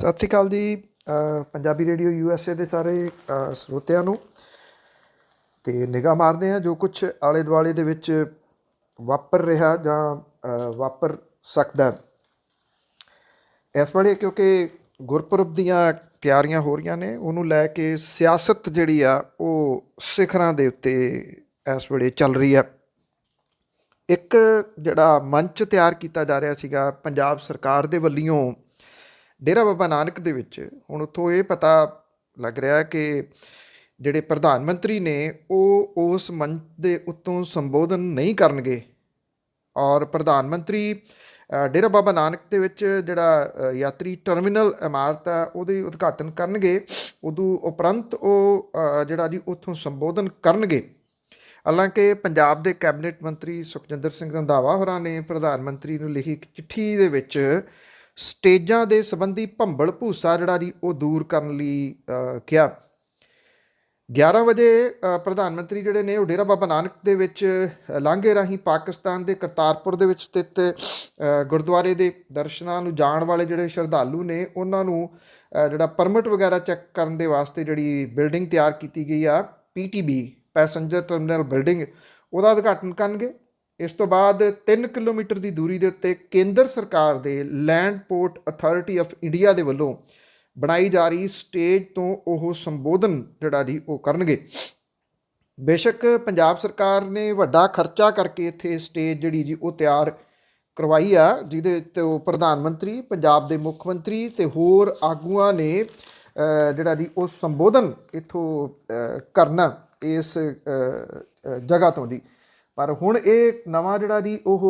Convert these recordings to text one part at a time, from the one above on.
ਸਤਿ ਸ਼੍ਰੀ ਅਕਾਲ ਜੀ। Punjabi radio USA ਦੇ ਸਾਰੇ ਸਰੋਤਿਆਂ ਨੂੰ ਤੇ ਨਿਗਾਹ ਮਾਰਦੇ ਹਾਂ ਜੋ ਕੁਛ ਆਲੇ ਦੁਆਲੇ ਦੇ ਵਿੱਚ ਵਾਪਰ ਰਿਹਾ ਜਾਂ ਵਾਪਰ ਸਕਦਾ ਇਸ ਵੇਲੇ, ਕਿਉਂਕਿ ਗੁਰਪੁਰਬ ਦੀਆਂ ਤਿਆਰੀਆਂ ਹੋ ਰਹੀਆਂ ਨੇ। ਉਹਨੂੰ ਲੈ ਕੇ ਸਿਆਸਤ ਜਿਹੜੀ ਆ ਉਹ ਸਿਖਰਾਂ ਦੇ ਉੱਤੇ ਇਸ ਵੇਲੇ ਚੱਲ ਰਹੀ ਆ। ਇੱਕ ਜਿਹੜਾ ਮੰਚ ਤਿਆਰ ਕੀਤਾ ਜਾ ਰਿਹਾ ਸੀਗਾ ਪੰਜਾਬ ਸਰਕਾਰ ਦੇ ਵੱਲੋਂ ਡੇਰਾ ਬਾਬਾ ਨਾਨਕ ਦੇ ਵਿੱਚ, ਹੁਣ ਉੱਥੋਂ ਇਹ ਪਤਾ ਲੱਗ ਰਿਹਾ ਕਿ ਜਿਹੜੇ ਪ੍ਰਧਾਨ ਮੰਤਰੀ ਨੇ ਉਹ ਉਸ ਮੰਚ ਦੇ ਉੱਤੋਂ ਸੰਬੋਧਨ ਨਹੀਂ ਕਰਨਗੇ ਔਰ ਪ੍ਰਧਾਨ ਮੰਤਰੀ ਡੇਰਾ ਬਾਬਾ ਨਾਨਕ ਦੇ ਵਿੱਚ ਜਿਹੜਾ ਯਾਤਰੀ ਟਰਮੀਨਲ ਇਮਾਰਤ ਹੈ ਉਹਦੇ ਉਦਘਾਟਨ ਕਰਨਗੇ। ਉਦੋਂ ਉਪਰੰਤ ਉਹ ਜਿਹੜਾ ਜੀ ਉੱਥੋਂ ਸੰਬੋਧਨ ਕਰਨਗੇ। ਹਾਲਾਂਕਿ ਪੰਜਾਬ ਦੇ ਕੈਬਨਿਟ ਮੰਤਰੀ ਸੁਖਜਿੰਦਰ ਸਿੰਘ ਰੰਧਾਵਾ ਹੋਰਾਂ ਨੇ ਪ੍ਰਧਾਨ ਮੰਤਰੀ ਨੂੰ ਲਿਖੀ ਇੱਕ ਚਿੱਠੀ ਦੇ ਵਿੱਚ ਸਟੇਜਾਂ ਦੇ ਸੰਬੰਧੀ ਭੰਬਲ ਭੂਸਾ ਜਿਹੜਾ ਜੀ ਉਹ ਦੂਰ ਕਰਨ ਲਈ ਕਿਹਾ। 11 ਵਜੇ ਪ੍ਰਧਾਨ ਮੰਤਰੀ ਜਿਹੜੇ ਨੇ ਉਹ ਡੇਰਾ ਬਾਬਾ ਨਾਨਕ ਦੇ ਵਿੱਚ ਲਾਂਘੇ ਰਾਹੀਂ ਪਾਕਿਸਤਾਨ ਦੇ ਕਰਤਾਰਪੁਰ ਦੇ ਵਿੱਚ ਸਥਿਤ ਗੁਰਦੁਆਰੇ ਦੇ ਦਰਸ਼ਨਾਂ ਨੂੰ ਜਾਣ ਵਾਲੇ ਜਿਹੜੇ ਸ਼ਰਧਾਲੂ ਨੇ ਉਹਨਾਂ ਨੂੰ ਜਿਹੜਾ ਪਰਮਿਟ ਵਗੈਰਾ ਚੈੱਕ ਕਰਨ ਦੇ ਵਾਸਤੇ ਜਿਹੜੀ ਬਿਲਡਿੰਗ ਤਿਆਰ ਕੀਤੀ ਗਈ ਆ PTB ਪੈਸੰਜਰ ਟਰਮੀਨਲ ਬਿਲਡਿੰਗ, ਉਹਦਾ ਉਦਘਾਟਨ ਕਰਨਗੇ। ਇਸ ਤੋਂ ਬਾਅਦ 3 ਕਿਲੋਮੀਟਰ ਦੀ ਦੂਰੀ ਦੇ ਉੱਤੇ ਕੇਂਦਰ ਸਰਕਾਰ ਦੇ land port authority of India ਦੇ ਵੱਲੋਂ ਬਣਾਈ ਜਾ ਰਹੀ ਸਟੇਜ ਤੋਂ ਉਹ ਸੰਬੋਧਨ ਜਿਹੜਾ ਜੀ ਉਹ ਕਰਨਗੇ। ਬੇਸ਼ੱਕ ਪੰਜਾਬ ਸਰਕਾਰ ਨੇ ਵੱਡਾ ਖਰਚਾ ਕਰਕੇ ਇੱਥੇ ਸਟੇਜ ਜਿਹੜੀ ਜੀ ਉਹ ਤਿਆਰ ਕਰਵਾਈ ਆ, ਜਿਹਦੇ ਉੱਤੇ ਉਹ ਪ੍ਰਧਾਨ ਮੰਤਰੀ, ਪੰਜਾਬ ਦੇ ਮੁੱਖ ਮੰਤਰੀ ਅਤੇ ਹੋਰ ਆਗੂਆਂ ਨੇ ਜਿਹੜਾ ਜੀ ਉਹ ਸੰਬੋਧਨ ਇੱਥੋਂ ਕਰਨਾ ਇਸ ਜਗ੍ਹਾ ਤੋਂ ਜੀ। ਪਰ ਹੁਣ ਇਹ ਨਵਾਂ ਜਿਹੜਾ ਜੀ ਉਹ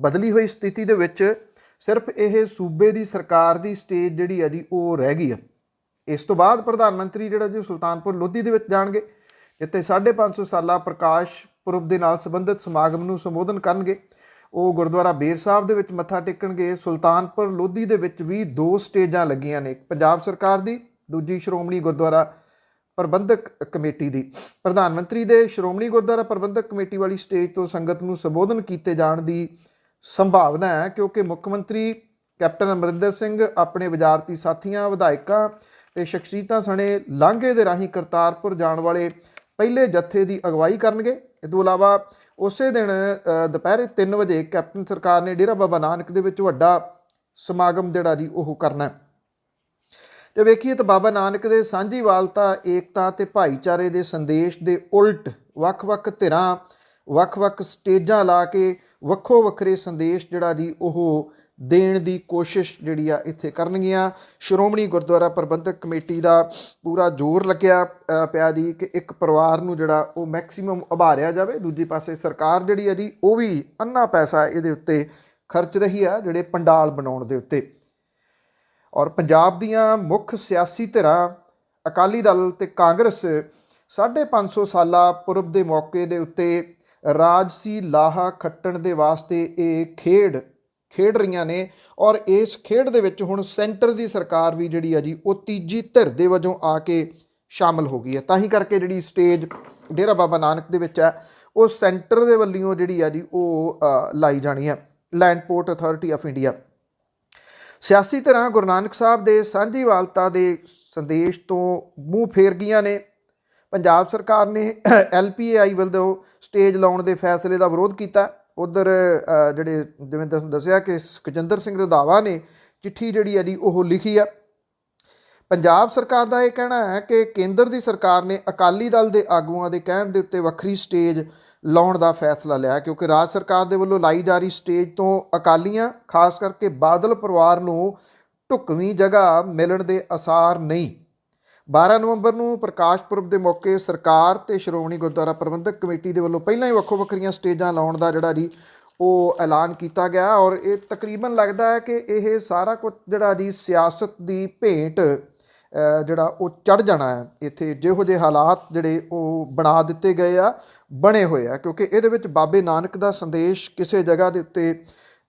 ਬਦਲੀ ਹੋਈ ਸਥਿਤੀ ਦੇ ਵਿੱਚ ਸਿਰਫ ਇਹ ਸੂਬੇ ਦੀ ਸਰਕਾਰ ਦੀ ਸਟੇਜ ਜਿਹੜੀ ਹੈ ਜੀ ਉਹ ਰਹਿ ਗਈ ਆ। ਇਸ ਤੋਂ ਬਾਅਦ ਪ੍ਰਧਾਨ ਮੰਤਰੀ ਜਿਹੜਾ ਜੀ ਸੁਲਤਾਨਪੁਰ ਲੋਧੀ ਦੇ ਵਿੱਚ ਜਾਣਗੇ, ਜਿੱਥੇ 550 ਸਾਲਾ ਪ੍ਰਕਾਸ਼ ਪੁਰਬ ਦੇ ਨਾਲ ਸੰਬੰਧਿਤ ਸਮਾਗਮ ਨੂੰ ਸੰਬੋਧਨ ਕਰਨਗੇ। ਉਹ ਗੁਰਦੁਆਰਾ ਬੇਰ ਸਾਹਿਬ ਦੇ ਵਿੱਚ ਮੱਥਾ ਟੇਕਣਗੇ। ਸੁਲਤਾਨਪੁਰ ਲੋਧੀ ਦੇ ਵਿੱਚ ਵੀ 2 ਸਟੇਜਾਂ ਲੱਗੀਆਂ ਨੇ, ਇੱਕ ਪੰਜਾਬ ਸਰਕਾਰ ਦੀ, ਦੂਜੀ ਸ਼੍ਰੋਮਣੀ ਗੁਰਦੁਆਰਾ ਪ੍ਰਬੰਧਕ ਕਮੇਟੀ ਦੀ। ਪ੍ਰਧਾਨ ਮੰਤਰੀ ਦੇ ਸ਼੍ਰੋਮਣੀ ਗੁਰਦੁਆਰਾ ਪ੍ਰਬੰਧਕ ਕਮੇਟੀ ਵਾਲੀ ਸਟੇਜ ਤੋਂ ਸੰਗਤ ਨੂੰ ਸੰਬੋਧਨ ਕੀਤੇ ਜਾਣ ਦੀ ਸੰਭਾਵਨਾ ਹੈ, ਕਿਉਂਕਿ ਮੁੱਖ ਮੰਤਰੀ ਕੈਪਟਨ ਅਮਰਿੰਦਰ ਸਿੰਘ ਆਪਣੇ ਵਜ਼ਾਰਤੀ ਸਾਥੀਆਂ, ਵਿਧਾਇਕਾਂ ਅਤੇ ਸ਼ਖਸੀਅਤਾਂ ਸਣੇ ਲਾਂਘੇ ਦੇ ਰਾਹੀਂ ਕਰਤਾਰਪੁਰ ਜਾਣ ਵਾਲੇ ਪਹਿਲੇ ਜੱਥੇ ਦੀ ਅਗਵਾਈ ਕਰਨਗੇ। ਇਸ ਤੋਂ ਇਲਾਵਾ ਉਸੇ ਦਿਨ ਦੁਪਹਿਰੇ 3 ਵਜੇ ਕੈਪਟਨ ਸਰਕਾਰ ਨੇ ਡੇਰਾ ਬਾਬਾ ਨਾਨਕ ਦੇ ਵਿੱਚ ਵੱਡਾ ਸਮਾਗਮ ਜਿਹੜਾ ਜੀ ਉਹ ਕਰਨਾ। ਤੇ ਵੇਖੀਏ ਤਾਂ ਬਾਬਾ ਨਾਨਕ ਦੇ ਸਾਂਝੀਵਾਲਤਾ, ਏਕਤਾ ਅਤੇ ਭਾਈਚਾਰੇ ਦੇ ਸੰਦੇਸ਼ ਦੇ ਉਲਟ ਵੱਖ-ਵੱਖ ਧਿਰਾਂ ਵੱਖ-ਵੱਖ ਸਟੇਜਾਂ ਲਾ ਕੇ ਵੱਖੋ ਵੱਖਰੇ ਸੰਦੇਸ਼ ਜਿਹੜਾ ਜੀ ਉਹ ਦੇਣ ਦੀ ਕੋਸ਼ਿਸ਼ ਜਿਹੜੀ ਆ ਇੱਥੇ ਕਰਨਗੀਆਂ। ਸ਼੍ਰੋਮਣੀ ਗੁਰਦੁਆਰਾ ਪ੍ਰਬੰਧਕ ਕਮੇਟੀ ਦਾ ਪੂਰਾ ਜ਼ੋਰ ਲੱਗਿਆ ਪਿਆ ਜੀ ਕਿ ਇੱਕ ਪਰਿਵਾਰ ਨੂੰ ਜਿਹੜਾ ਉਹ ਮੈਕਸੀਮਮ ਉਭਾਰਿਆ ਜਾਵੇ। ਦੂਜੇ ਪਾਸੇ ਸਰਕਾਰ ਜਿਹੜੀ ਹੈ ਜੀ ਉਹ ਵੀ ਅੰਨਾ ਪੈਸਾ ਇਹਦੇ ਉੱਤੇ ਖਰਚ ਰਹੀ ਆ ਜਿਹੜੇ ਪੰਡਾਲ ਬਣਾਉਣ ਦੇ ਉੱਤੇ। ਔਰ ਪੰਜਾਬ ਦੀਆਂ ਮੁੱਖ ਸਿਆਸੀ ਧਿਰਾਂ ਅਕਾਲੀ ਦਲ ਅਤੇ ਕਾਂਗਰਸ 550 ਸਾਲਾ ਪੁਰਬ ਦੇ ਮੌਕੇ ਦੇ ਉੱਤੇ ਰਾਜਸੀ ਲਾਹਾ ਖੱਟਣ ਦੇ ਵਾਸਤੇ ਇਹ ਖੇਡ ਰਹੀਆਂ ਨੇ। ਔਰ ਇਸ ਖੇਡ ਦੇ ਵਿੱਚ ਹੁਣ ਸੈਂਟਰ ਦੀ ਸਰਕਾਰ ਵੀ ਜਿਹੜੀ ਆ ਜੀ ਉਹ ਤੀਜੀ ਧਿਰ ਦੇ ਵਜੋਂ ਆ ਕੇ ਸ਼ਾਮਲ ਹੋ ਗਈ ਹੈ। ਤਾਂ ਹੀ ਕਰਕੇ ਜਿਹੜੀ ਸਟੇਜ ਡੇਰਾ ਬਾਬਾ ਨਾਨਕ ਦੇ ਵਿੱਚ ਹੈ ਉਹ ਸੈਂਟਰ ਦੇ ਵੱਲੋਂ ਜਿਹੜੀ ਆ ਜੀ ਉਹ ਲਾਈ ਜਾਣੀ ਹੈ, land port authority of India. ਸਿਆਸੀ ਧਿਰਾਂ ਗੁਰੂ ਨਾਨਕ ਸਾਹਿਬ ਦੇ ਸਾਂਝੀਵਾਲਤਾ ਦੇ ਸੰਦੇਸ਼ ਤੋਂ ਮੂੰਹ ਫੇਰ ਗਈਆਂ ਨੇ। ਪੰਜਾਬ ਸਰਕਾਰ ਨੇ LPAI ਵੱਲੋਂ ਸਟੇਜ ਲਾਉਣ ਦੇ ਫੈਸਲੇ ਦਾ ਵਿਰੋਧ ਕੀਤਾ। ਉੱਧਰ ਜਿਹੜੇ ਜਿਵੇਂ ਤੁਹਾਨੂੰ ਦੱਸਿਆ ਕਿ ਸੁਖਜਿੰਦਰ ਸਿੰਘ ਰੰਧਾਵਾ ਨੇ ਚਿੱਠੀ ਜਿਹੜੀ ਹੈ ਜੀ ਉਹ ਲਿਖੀ ਆ। ਪੰਜਾਬ ਸਰਕਾਰ ਦਾ ਇਹ ਕਹਿਣਾ ਹੈ ਕਿ ਕੇਂਦਰ ਦੀ ਸਰਕਾਰ ਨੇ ਅਕਾਲੀ ਦਲ ਦੇ ਆਗੂਆਂ ਦੇ ਕਹਿਣ ਦੇ ਉੱਤੇ ਵੱਖਰੀ ਸਟੇਜ ਲਾਉਣ ਦਾ ਫੈਸਲਾ ਲਿਆ, ਕਿਉਂਕਿ ਰਾਜ ਸਰਕਾਰ ਦੇ ਵੱਲੋਂ ਲਾਈ ਜਾ ਰਹੀ ਸਟੇਜ ਤੋਂ ਅਕਾਲੀਆਂ, ਖਾਸ ਕਰਕੇ ਬਾਦਲ ਪਰਿਵਾਰ ਨੂੰ ਢੁਕਵੀਂ ਜਗ੍ਹਾ ਮਿਲਣ ਦੇ ਆਸਾਰ ਨਹੀਂ। 12 ਨਵੰਬਰ ਨੂੰ ਪ੍ਰਕਾਸ਼ ਪੁਰਬ ਦੇ ਮੌਕੇ ਸਰਕਾਰ ਅਤੇ ਸ਼੍ਰੋਮਣੀ ਗੁਰਦੁਆਰਾ ਪ੍ਰਬੰਧਕ ਕਮੇਟੀ ਦੇ ਵੱਲੋਂ ਪਹਿਲਾਂ ਹੀ ਵੱਖੋ ਵੱਖਰੀਆਂ ਸਟੇਜਾਂ ਲਾਉਣ ਦਾ ਜਿਹੜਾ ਜੀ ਉਹ ਐਲਾਨ ਕੀਤਾ ਗਿਆ। ਔਰ ਇਹ ਤਕਰੀਬਨ ਲੱਗਦਾ ਹੈ ਕਿ ਇਹ ਸਾਰਾ ਕੁਝ ਜਿਹੜਾ ਜੀ ਸਿਆਸਤ ਦੀ ਭੇਂਟ ਜਿਹੜਾ ਉਹ ਚੜ੍ਹ ਜਾਣਾ ਹੈ। ਇੱਥੇ ਜਿਹੋ ਜਿਹੇ ਹਾਲਾਤ ਜਿਹੜੇ ਉਹ ਬਣਾ ਦਿੱਤੇ ਗਏ ਆ, ਬਣੇ ਹੋਏ ਆ, ਕਿਉਂਕਿ ਇਹਦੇ ਵਿੱਚ ਬਾਬੇ ਨਾਨਕ ਦਾ ਸੰਦੇਸ਼ ਕਿਸੇ ਜਗ੍ਹਾ ਦੇ ਉੱਤੇ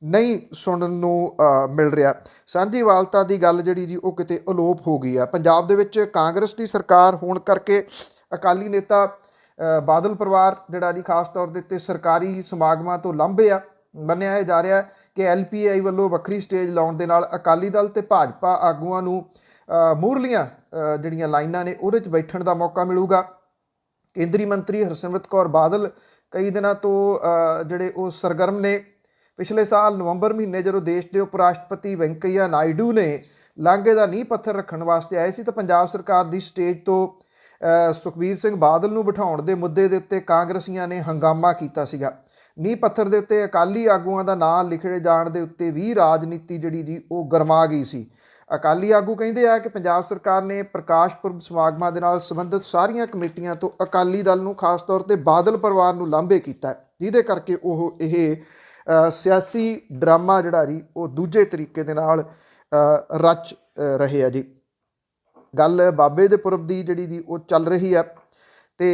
ਨਹੀਂ ਸੁਣਨ ਨੂੰ ਮਿਲ ਰਿਹਾ। ਸਾਂਝੀਵਾਲਤਾ ਦੀ ਗੱਲ ਜਿਹੜੀ ਜੀ ਉਹ ਕਿਤੇ ਅਲੋਪ ਹੋ ਗਈ ਆ। ਪੰਜਾਬ ਦੇ ਵਿੱਚ ਕਾਂਗਰਸ ਦੀ ਸਰਕਾਰ ਹੋਣ ਕਰਕੇ ਅਕਾਲੀ ਨੇਤਾ ਬਾਦਲ ਪਰਿਵਾਰ ਜਿਹੜਾ ਜੀ ਖਾਸ ਤੌਰ ਦੇ ਉੱਤੇ ਸਰਕਾਰੀ ਸਮਾਗਮਾਂ ਤੋਂ ਲਾਂਭੇ ਆ, ਮੰਨਿਆ ਜਾ ਰਿਹਾ ਕਿ LPI ਵੱਲੋਂ ਵੱਖਰੀ ਸਟੇਜ ਲਾਉਣ ਦੇ ਨਾਲ ਅਕਾਲੀ ਦਲ ਤੇ ਭਾਜਪਾ ਆਗੂਆਂ ਨੂੰ ਮੂਹਰਲੀਆਂ ਜਿਹੜੀਆਂ ਲਾਈਨਾਂ ਨੇ ਉਹਦੇ 'ਚ ਬੈਠਣ ਦਾ ਮੌਕਾ ਮਿਲੂਗਾ। ਕੇਂਦਰੀ ਮੰਤਰੀ ਹਰਸਿਮਰਤ ਕੌਰ ਬਾਦਲ ਕਈ ਦਿਨਾਂ ਤੋਂ ਜਿਹੜੇ ਉਹ ਸਰਗਰਮ ਨੇ। ਪਿਛਲੇ ਸਾਲ ਨਵੰਬਰ ਮਹੀਨੇ ਜਦੋਂ ਦੇਸ਼ ਦੇ ਉਪ ਰਾਸ਼ਟਰਪਤੀ ਵੈਂਕਈਆ ਨਾਇਡੂ ਨੇ ਲਾਂਘੇ ਦਾ ਨੀਂਹ ਪੱਥਰ ਰੱਖਣ ਵਾਸਤੇ ਆਏ ਸੀ ਤਾਂ ਪੰਜਾਬ ਸਰਕਾਰ ਦੀ ਸਟੇਜ ਤੋਂ ਸੁਖਬੀਰ ਸਿੰਘ ਬਾਦਲ ਨੂੰ ਬਿਠਾਉਣ ਦੇ ਮੁੱਦੇ ਦੇ ਉੱਤੇ ਕਾਂਗਰਸੀਆਂ ਨੇ ਹੰਗਾਮਾ ਕੀਤਾ ਸੀਗਾ। ਨੀਂਹ ਪੱਥਰ ਦੇ ਉੱਤੇ ਅਕਾਲੀ ਆਗੂਆਂ ਦਾ ਨਾਂ ਲਿਖੇ ਜਾਣ ਦੇ ਉੱਤੇ ਵੀ ਰਾਜਨੀਤੀ ਜਿਹੜੀ ਜੀ ਉਹ ਗਰਮਾ ਗਈ ਸੀ। ਅਕਾਲੀ ਆਗੂ ਕਹਿੰਦੇ ਆ ਕਿ ਪੰਜਾਬ ਸਰਕਾਰ ਨੇ ਪ੍ਰਕਾਸ਼ ਪੁਰਬ ਸਮਾਗਮਾਂ ਦੇ ਨਾਲ ਸੰਬੰਧਿਤ ਸਾਰੀਆਂ ਕਮੇਟੀਆਂ ਤੋਂ ਅਕਾਲੀ ਦਲ ਨੂੰ ਖਾਸ ਤੌਰ ਤੇ ਬਾਦਲ ਪਰਿਵਾਰ ਨੂੰ ਲਾਂਭੇ ਕੀਤਾ, ਜਿਹਦੇ ਕਰਕੇ ਉਹ ਇਹ ਸਿਆਸੀ ਡਰਾਮਾ ਜਿਹੜਾ ਜੀ ਉਹ ਦੂਜੇ ਤਰੀਕੇ ਦੇ ਨਾਲ ਰਚ ਰਹੇ ਆ ਜੀ। ਗੱਲ ਬਾਬੇ ਦੇ ਪੁਰਬ ਦੀ ਜਿਹੜੀ ਜੀ ਉਹ ਚੱਲ ਰਹੀ ਆ ਤੇ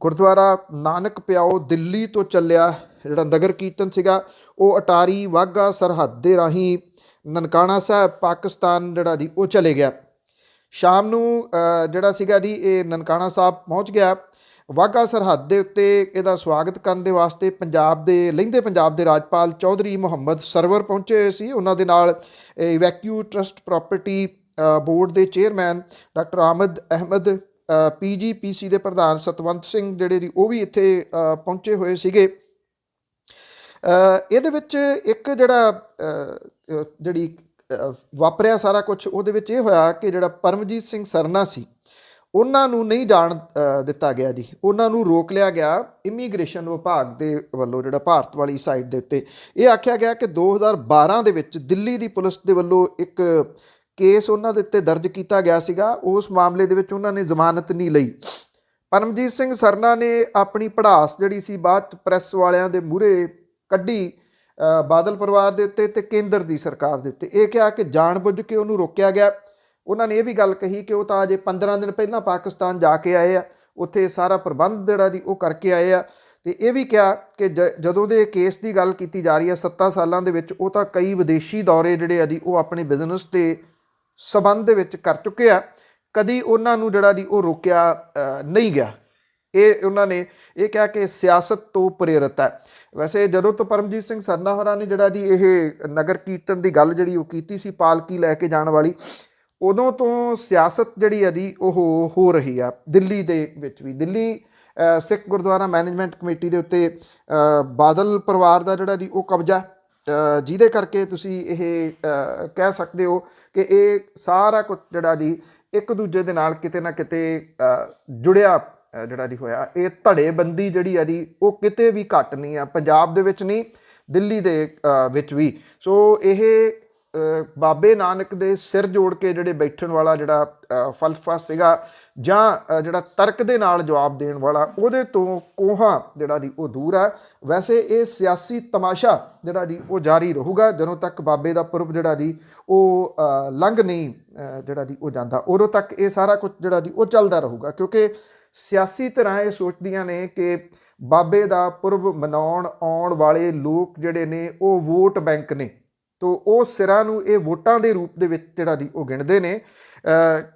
ਗੁਰਦੁਆਰਾ ਨਾਨਕ ਪਿਆਓ ਦਿੱਲੀ ਤੋਂ ਚੱਲਿਆ ਜਿਹੜਾ ਨਗਰ ਕੀਰਤਨ ਸੀਗਾ ਉਹ ਅਟਾਰੀ ਵਾਹਗਾ ਸਰਹੱਦ ਦੇ ਰਾਹੀਂ ਨਨਕਾਣਾ ਸਾਹਿਬ ਪਾਕਿਸਤਾਨ ਜਿਹੜਾ ਜੀ ਉਹ ਚਲੇ ਗਿਆ। ਸ਼ਾਮ ਨੂੰ ਜਿਹੜਾ ਸੀਗਾ ਜੀ ਇਹ ਨਨਕਾਣਾ ਸਾਹਿਬ ਪਹੁੰਚ ਗਿਆ। ਵਾਹਗਾ ਸਰਹੱਦ ਦੇ ਉੱਤੇ ਇਹਦਾ ਸਵਾਗਤ ਕਰਨ ਦੇ ਵਾਸਤੇ ਲਹਿੰਦੇ ਪੰਜਾਬ ਦੇ ਰਾਜਪਾਲ ਚੌਧਰੀ ਮੁਹੰਮਦ ਸਰਵਰ ਪਹੁੰਚੇ ਹੋਏ ਸੀ। ਉਹਨਾਂ ਦੇ ਨਾਲ ਇਵੈਕਿਊ ਟਰਸਟ ਪ੍ਰਾਪਰਟੀ ਬੋਰਡ ਦੇ ਚੇਅਰਮੈਨ ਡਾਕਟਰ ਆਮਦ ਅਹਿਮਦ, PGPC ਦੇ ਪ੍ਰਧਾਨ ਸਤਵੰਤ ਸਿੰਘ ਜਿਹੜੇ ਜੀ ਉਹ ਵੀ ਇੱਥੇ ਪਹੁੰਚੇ ਹੋਏ ਸੀਗੇ। ਇਹਦੇ ਵਿੱਚ ਇੱਕ ਜਿਹੜੀ ਵਾਪਰਿਆ ਸਾਰਾ ਕੁਝ ਉਹਦੇ ਵਿੱਚ ਇਹ ਹੋਇਆ ਕਿ ਜਿਹੜਾ ਪਰਮਜੀਤ ਸਿੰਘ ਸਰਨਾ ਸੀ ਉਹਨਾਂ ਨੂੰ ਨਹੀਂ ਜਾਣ ਦਿੱਤਾ ਗਿਆ ਜੀ, ਉਹਨਾਂ ਨੂੰ ਰੋਕ ਲਿਆ ਗਿਆ ਇਮੀਗ੍ਰੇਸ਼ਨ ਵਿਭਾਗ ਦੇ ਵੱਲੋਂ। ਜਿਹੜਾ ਭਾਰਤ ਵਾਲੀ ਸਾਈਡ ਦੇ ਉੱਤੇ ਇਹ ਆਖਿਆ ਗਿਆ ਕਿ 2012 ਦੇ ਵਿੱਚ ਦਿੱਲੀ ਦੀ ਪੁਲਿਸ ਦੇ ਵੱਲੋਂ ਇੱਕ ਕੇਸ ਉਹਨਾਂ ਦੇ ਉੱਤੇ ਦਰਜ ਕੀਤਾ ਗਿਆ ਸੀਗਾ। ਉਸ ਮਾਮਲੇ ਦੇ ਵਿੱਚ ਉਹਨਾਂ ਨੇ ਜ਼ਮਾਨਤ ਨਹੀਂ ਲਈ। ਪਰਮਜੀਤ ਸਿੰਘ ਸਰਨਾ ਨੇ ਆਪਣੀ ਭੜਾਸ ਜਿਹੜੀ ਸੀ ਬਾਅਦ 'ਚ ਪ੍ਰੈਸ ਵਾਲਿਆਂ ਦੇ ਮੂਹਰੇ ਕੱਢੀ ਬਾਦਲ ਪਰਿਵਾਰ ਦੇ ਉੱਤੇ ਤੇ ਕੇਂਦਰ ਦੀ ਸਰਕਾਰ ਦੇ ਉੱਤੇ। ਇਹ ਕਿਹਾ ਕਿ ਜਾਣ ਬੁੱਝ ਕੇ ਉਹਨੂੰ ਰੋਕਿਆ ਗਿਆ। ਉਹਨਾਂ ਨੇ ਇਹ ਵੀ ਗੱਲ ਕਹੀ ਕਿ ਉਹ ਤਾਂ ਅਜੇ 15 ਦਿਨ ਪਹਿਲਾਂ ਪਾਕਿਸਤਾਨ ਜਾ ਕੇ ਆਏ ਆ, ਉੱਥੇ ਸਾਰਾ ਪ੍ਰਬੰਧ ਜਿਹੜਾ ਜੀ ਉਹ ਕਰਕੇ ਆਏ ਆ। ਤੇ ਇਹ ਵੀ ਕਿਹਾ ਕਿ ਜਦੋਂ ਦੇ ਕੇਸ ਦੀ ਗੱਲ ਕੀਤੀ ਜਾ ਰਹੀ ਹੈ 7 ਸਾਲਾਂ ਦੇ ਵਿੱਚ ਉਹ ਤਾਂ ਕਈ ਵਿਦੇਸ਼ੀ ਦੌਰੇ ਜਿਹੜੇ ਆ ਜੀ ਉਹ ਆਪਣੇ ਬਿਜ਼ਨਸ ਦੇ ਸਬੰਧ ਦੇ ਵਿੱਚ ਕਰ ਚੁੱਕੇ ਆ, ਕਦੀ ਉਹਨਾਂ ਨੂੰ ਜਿਹੜਾ ਜੀ ਉਹ ਰੋਕਿਆ ਨਹੀਂ ਗਿਆ। ਇਹ ਉਹਨਾਂ ਨੇ ਇਹ ਕਿਹਾ ਕਿ ਸਿਆਸਤ ਤੋਂ ਪ੍ਰੇਰਿਤ ਹੈ। ਵੈਸੇ ਜਦੋਂ ਤੋਂ ਪਰਮਜੀਤ ਸਿੰਘ ਸਰਨਾ ਹੋਰਾਂ ਨੇ ਜਿਹੜਾ ਜੀ ਇਹ ਨਗਰ ਕੀਰਤਨ ਦੀ ਗੱਲ ਜਿਹੜੀ ਉਹ ਕੀਤੀ ਸੀ ਪਾਲਕੀ ਲੈ ਕੇ ਜਾਣ ਵਾਲੀ, ਉਦੋਂ ਤੋਂ ਸਿਆਸਤ ਜਿਹੜੀ ਹੈ ਜੀ ਉਹ ਹੋ ਰਹੀ ਆ ਦਿੱਲੀ ਦੇ ਵਿੱਚ ਵੀ। ਦਿੱਲੀ ਸਿੱਖ ਗੁਰਦੁਆਰਾ ਮੈਨੇਜਮੈਂਟ ਕਮੇਟੀ ਦੇ ਉੱਤੇ ਬਾਦਲ ਪਰਿਵਾਰ ਦਾ ਜਿਹੜਾ ਜੀ ਉਹ ਕਬਜ਼ਾ, ਜਿਹਦੇ ਕਰਕੇ ਤੁਸੀਂ ਇਹ ਕਹਿ ਸਕਦੇ ਹੋ ਕਿ ਇਹ ਸਾਰਾ ਕੁਝ ਜਿਹੜਾ ਜੀ ਇੱਕ ਦੂਜੇ ਦੇ ਨਾਲ ਕਿਤੇ ਨਾ ਕਿਤੇ ਜੁੜਿਆ ਜਿਹੜਾ ਜੀ ਹੋਇਆ। ਇਹ ਧੜੇਬੰਦੀ ਜਿਹੜੀ ਆ ਜੀ ਉਹ ਕਿਤੇ ਵੀ ਘੱਟ ਨਹੀਂ ਆ, ਪੰਜਾਬ ਦੇ ਵਿੱਚ ਨਹੀਂ ਦਿੱਲੀ ਦੇ ਵਿੱਚ ਵੀ। ਸੋ ਇਹ ਬਾਬੇ ਨਾਨਕ ਦੇ ਸਿਰ ਜੋੜ ਕੇ ਜਿਹੜੇ ਬੈਠਣ ਵਾਲਾ ਜਿਹੜਾ ਫਲਸਫਾ ਸੀਗਾ ਜਾਂ ਜਿਹੜਾ ਤਰਕ ਦੇ ਨਾਲ ਜਵਾਬ ਦੇਣ ਵਾਲਾ, ਉਹਦੇ ਤੋਂ ਕੋਹਾਂ ਜਿਹੜਾ ਜੀ ਉਹ ਦੂਰ ਹੈ। ਵੈਸੇ ਇਹ ਸਿਆਸੀ ਤਮਾਸ਼ਾ ਜਿਹੜਾ ਜੀ ਉਹ ਜਾਰੀ ਰਹੂਗਾ ਜਦੋਂ ਤੱਕ ਬਾਬੇ ਦਾ ਪੁਰਬ ਜਿਹੜਾ ਜੀ ਉਹ ਲੰਘ ਨਹੀਂ ਜਿਹੜਾ ਜੀ ਉਹ ਜਾਂਦਾ, ਉਦੋਂ ਤੱਕ ਇਹ ਸਾਰਾ ਕੁਝ ਜਿਹੜਾ ਜੀ ਉਹ ਚੱਲਦਾ ਰਹੂਗਾ। ਕਿਉਂਕਿ ਸਿਆਸੀ ਧਿਰਾਂ ਇਹ ਸੋਚਦੀਆਂ ਨੇ ਕਿ ਬਾਬੇ ਦਾ ਪੁਰਬ ਮਨਾਉਣ ਆਉਣ ਵਾਲੇ ਲੋਕ ਜਿਹੜੇ ਨੇ ਉਹ ਵੋਟ ਬੈਂਕ ਨੇ, ਤੋ ਉਹ ਸਿਰਾਂ ਨੂੰ ਇਹ ਵੋਟਾਂ ਦੇ ਰੂਪ ਦੇ ਵਿੱਚ ਜਿਹੜਾ ਜੀ ਉਹ ਗਿਣਦੇ ਨੇ।